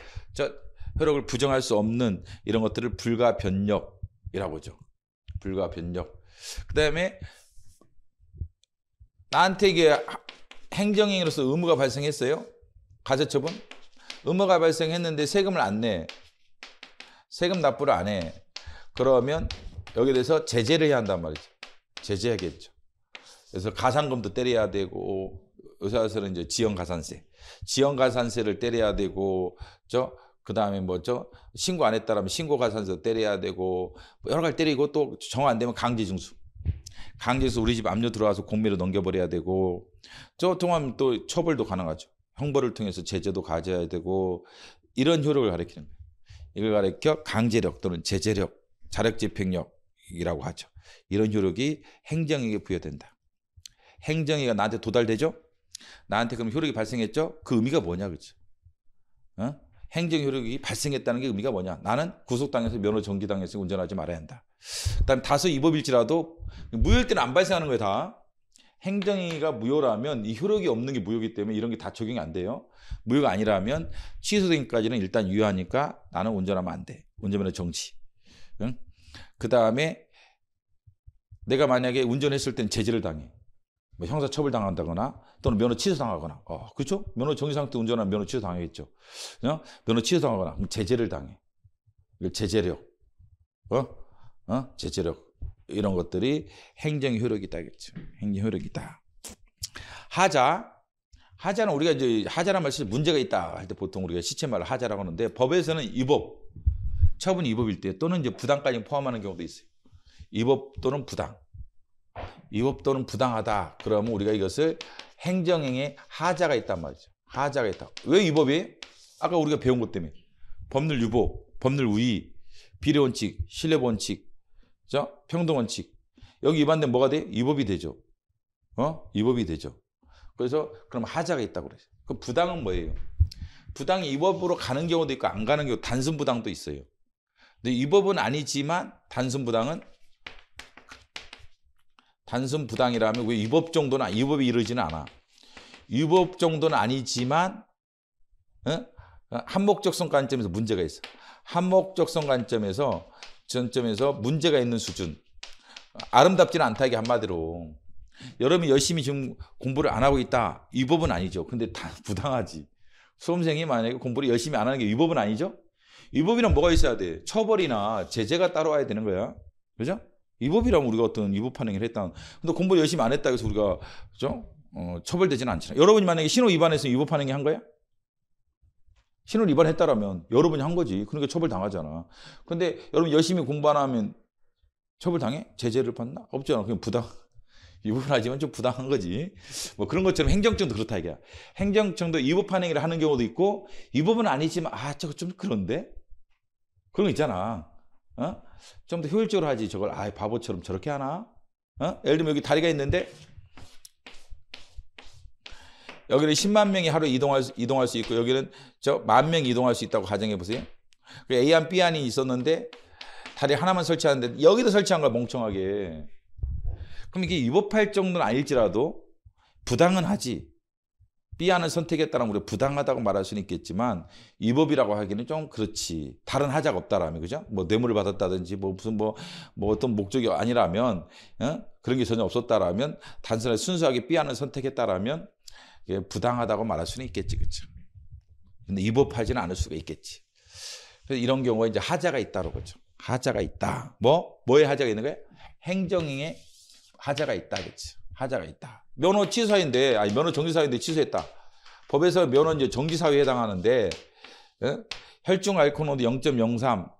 부정할 수 없는 이런 것들을 불가변력이라고 하죠. 불가변력. 그 다음에 나한테 이게 행정행위로서 의무가 발생했어요. 가처처분. 의무가 발생했는데 세금을 안 내. 세금 납부를 안 해. 그러면 여기에 대해서 제재를 해야 한단 말이죠. 제재하겠죠. 그래서 가산금도 때려야 되고 요새 와서는 이제 지연가산세를 때려야 되고 그 다음에 신고 안 했다라면 신고가산세도 때려야 되고 여러 가지 때리고 또 정 안 되면 강제징수 우리 집 압류 들어와서 공미로 넘겨버려야 되고 통하면 또 처벌도 가능하죠. 형벌을 통해서 제재도 가져야 되고 이런 효력을 가리키는 거예요. 이걸 가리켜 강제력 또는 제재력, 자력집행력이라고 하죠. 이런 효력이 행정에게 부여된다. 행정위가 나한테 도달되죠? 나한테 그럼 효력이 발생했죠? 그 의미가 뭐냐, 그렇죠? 행정 효력이 발생했다는 게 의미가 뭐냐? 나는 구속당해서 면허 정지당해서 운전하지 말아야 한다. 그다음 다소 위법일지라도 무효일 때는 안 발생하는 거예요, 다. 행정위가 무효라면 이 효력이 없는 게 무효이기 때문에 이런 게 다 적용이 안 돼요. 무효가 아니라면 취소되기까지는 일단 유효하니까 나는 운전하면 안 돼. 운전면허 정지. 그 다음에 내가 만약에 운전했을 땐 제재를 당해. 뭐 형사처벌 당한다거나 또는 면허 취소 당하거나 그렇죠? 면허 정지 상태 운전하면 면허 취소 당하겠죠. 면허 취소 당하거나 그럼 제재를 당해. 제재력, 제재력 이런 것들이 행정 효력이 있다겠죠. 행정 효력이 있다. 하자는 우리가 이제 하자란 말이 문제가 있다 할 때 보통 우리가 시체말을 하자라고 하는데 법에서는 위법, 처분이 위법일 때 또는 이제 부당까지 포함하는 경우도 있어요. 위법 또는 부당. 위법 또는 부당하다. 그러면 우리가 이것을 행정행위에 하자가 있단 말이죠. 하자가 있다. 왜 위법이에요? 아까 우리가 배운 것 때문에. 법률 유복, 법률 우위, 비례원칙, 신뢰원칙, 평등원칙. 여기 위반되면 뭐가 돼? 위법이 되죠. 위법이 되죠. 그래서 그럼 하자가 있다고 그래요. 그 부당은 뭐예요? 부당이 이 법으로 가는 경우도 있고 안 가는 경우, 단순 부당도 있어요. 근데 이 법은 아니지만 단순 부당이라면 왜 이 법 정도는 이 법이 이르지는 않아. 이 법 정도는 아니지만 한목적성 관점에서 문제가 있어. 한목적성 관점에서 전점에서 문제가 있는 수준. 아름답지는 않다 이게 한마디로. 여러분이 열심히 지금 공부를 안 하고 있다. 이 법은 아니죠. 근데 다 부당하지. 수험생이 만약에 공부를 열심히 안 하는 게 이 법은 아니죠? 이 법이란 뭐가 있어야 돼? 처벌이나 제재가 따라와야 되는 거야. 그죠? 이 법이라면 우리가 어떤 위법한 행위를 했다. 근데 공부를 열심히 안 했다 해서 우리가 그죠? 처벌되지는 않잖아요. 여러분이 만약에 신호 위반해서 위법한 행위 한 거야? 신호 위반했다라면 여러분이 한 거지. 그러니까 처벌 당하잖아. 근데 여러분 열심히 공부 안 하면 처벌 당해? 제재를 받나? 없잖아. 그냥 위법하지만 좀 부당한 거지. 뭐 그런 것처럼 행정청도 그렇다 이게. 행정청도 위법한 행위를 하는 경우도 있고 위법은 아니지만 저거 좀 그런데? 그런 거 있잖아. 좀 더 효율적으로 하지. 저걸 바보처럼 저렇게 하나? 예를 들면 여기 다리가 있는데 여기는 10만 명이 하루에 이동할 수 있고 여기는 10,000명이 이동할 수 있다고 가정해 보세요. A안 B안이 있었는데 다리 하나만 설치하는데 여기도 설치한 거야 멍청하게. 그럼 이게 위법할 정도는 아닐지라도 부당은 하지. B안을 선택했다면 우리가 부당하다고 말할 수는 있겠지만 위법이라고 하기는 좀 그렇지. 다른 하자가 없다라면 그죠? 뭐 뇌물을 받았다든지 무슨 어떤 목적이 아니라면 그런 게 전혀 없었다라면 단순하게 순수하게 B안을 선택했다라면 부당하다고 말할 수는 있겠지, 그렇죠? 근데 위법하지는 않을 수가 있겠지. 그래서 이런 경우에 이제 하자가 있다로 그죠? 하자가 있다. 뭐에 하자가 있는 거야? 행정행위에 하자가 있다, 그렇죠? 하자가 있다. 면허 취소인데, 면허 정지사유인데 취소했다. 법에서 면허 이제 정지사유에 해당하는데 혈중 알코올 농도 0.03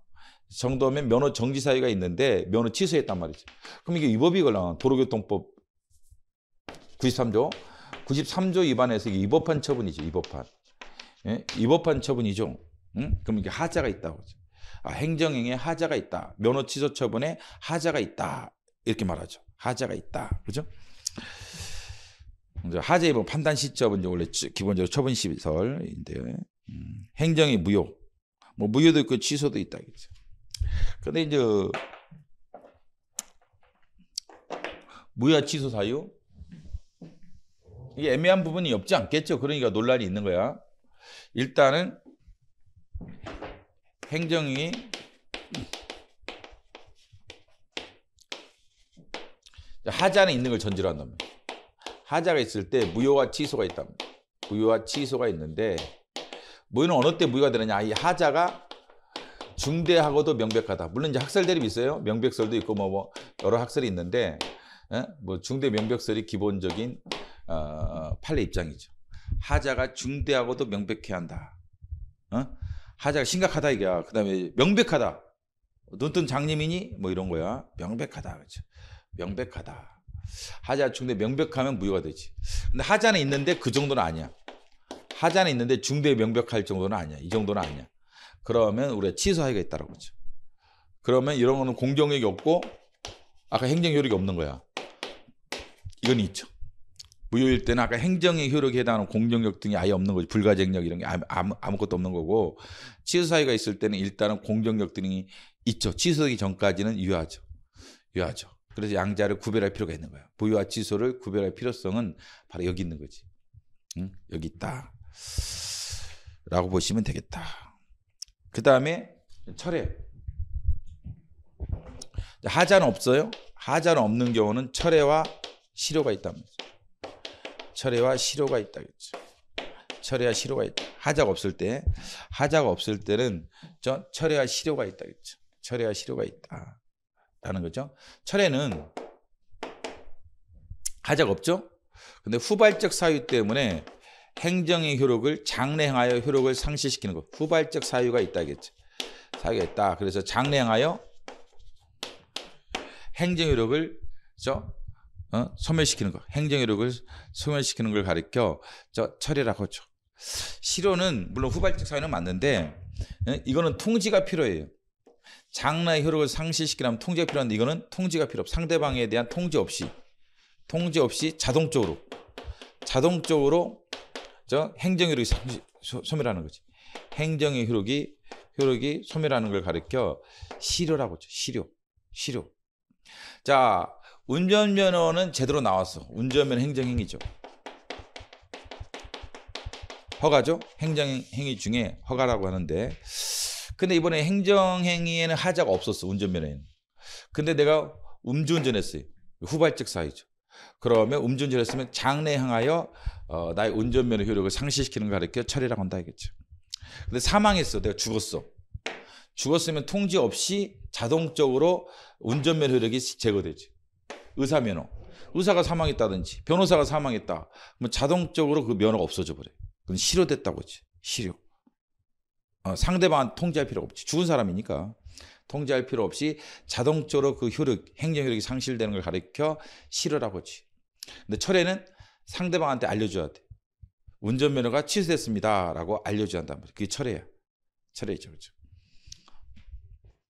정도면 면허 정지사유가 있는데 면허 취소했단 말이죠. 그럼 이게 위법이거나 도로교통법 93조 위반해서 이게 위법한 처분이죠. 위법한 처분이죠. 그럼 이게 하자가 있다고 하죠. 행정행위에 하자가 있다. 면허 취소 처분에 하자가 있다. 이렇게 말하죠. 하자가 있다. 그죠? 하자의 뭐 판단 시점은 원래 기본적으로 처분 시설인데 행정이 무효. 뭐 무효도 있고 취소도 있다. 그죠? 근데 이제 무효 취소 사유 이게 애매한 부분이 없지 않겠죠. 그러니까 논란이 있는 거야. 일단은 행정이 하자는 있는 걸 전제로 한다면 하자가 있을 때 무효와 취소가 있다면 무효와 취소가 있는데 무효는 어느 때 무효가 되느냐. 이 하자가 중대하고도 명백하다. 물론 이제 학설 대립이 있어요. 명백설도 있고 뭐 여러 학설이 있는데 뭐 중대 명백설이 기본적인 판례 입장이죠. 하자가 중대하고도 명백해야 한다. 하자가 심각하다 이게야. 그다음에 명백하다. 눈뜬 장님이니 뭐 이런 거야. 명백하다. 그렇죠. 명백하다. 하자 중대 명백하면 무효가 되지. 근데 하자는 있는데 그 정도는 아니야. 하자는 있는데 중대 명백할 정도는 아니야. 이 정도는 아니야. 그러면 우리가 취소하기가 있다라고 하죠. 그러면 이런 거는 공정력이 없고 아까 행정 효력이 없는 거야. 이건 있죠. 무효일 때는 아까 행정의 효력에 해당하는 공정력 등이 아예 없는 거지. 불가쟁력 이런 게 아무것도 없는 거고 취소 사유가 있을 때는 일단은 공정력 등이 있죠. 취소하기 전까지는 유효하죠. 그래서 양자를 구별할 필요가 있는 거야. 무효와 취소를 구별할 필요성은 바로 여기 있는 거지. 여기 있다. 라고 보시면 되겠다. 그 다음에 철회. 하자는 없어요. 하자는 없는 경우는 철회와 실효가 있다는 거죠. 철회와 실효가 있다겠죠. 철회와 실효가 있다. 하자가 없을 때는 철회와 실효가 있다겠죠. 철회와 실효가 있다라는 거죠. 철회는 하자가 없죠. 근데 후발적 사유 때문에 행정의 효력을 장래행하여 효력을 상실시키는 것. 후발적 사유가 있다겠죠. 사유가 있다. 그래서 장래행하여 행정 효력을 소멸시키는 것. 행정 효력을 소멸시키는 걸 가리켜 철회라고 하죠. 실효는 물론 후발적 사유는 맞는데 이거는 통지가 필요해요. 장래의 효력을 상실시키려면 통지가 필요한데 이거는 통지가 필요 없어. 상대방에 대한 통지 없이 자동적으로 자동적으로 행정효력이 소멸하는 거지. 행정의 효력이 소멸하는 걸 가리켜 실효라고 하죠. 실효. 자, 운전면허는 제대로 나왔어. 운전면허 행정행위죠. 허가죠. 행정행위 중에 허가라고 하는데, 근데 이번에 행정행위에는 하자가 없었어. 운전면허에는. 근데 내가 음주운전했어요. 후발적 사유죠. 그러면 음주운전했으면 장래 향하여 나의 운전면허 효력을 상실시키는 걸 가리켜 처리라고 한다 이겠죠. 근데 사망했어. 내가 죽었어. 죽었으면 통지 없이 자동적으로 운전면허 효력이 제거되지. 의사면허. 의사가 사망했다든지 변호사가 사망했다. 그러면 자동적으로 그 면허가 없어져 버려요. 그건 실효됐다고 하지. 실효. 상대방 통지할 필요가 없지. 죽은 사람이니까 통지할 필요 없이 자동적으로 그 효력, 행정 효력이 상실되는 걸 가리켜 실효라고 하지. 근데 철회는 상대방한테 알려줘야 돼. 운전면허가 취소됐습니다라고 알려줘야 한단 말이야. 그게 철회야. 철회죠, 그렇죠.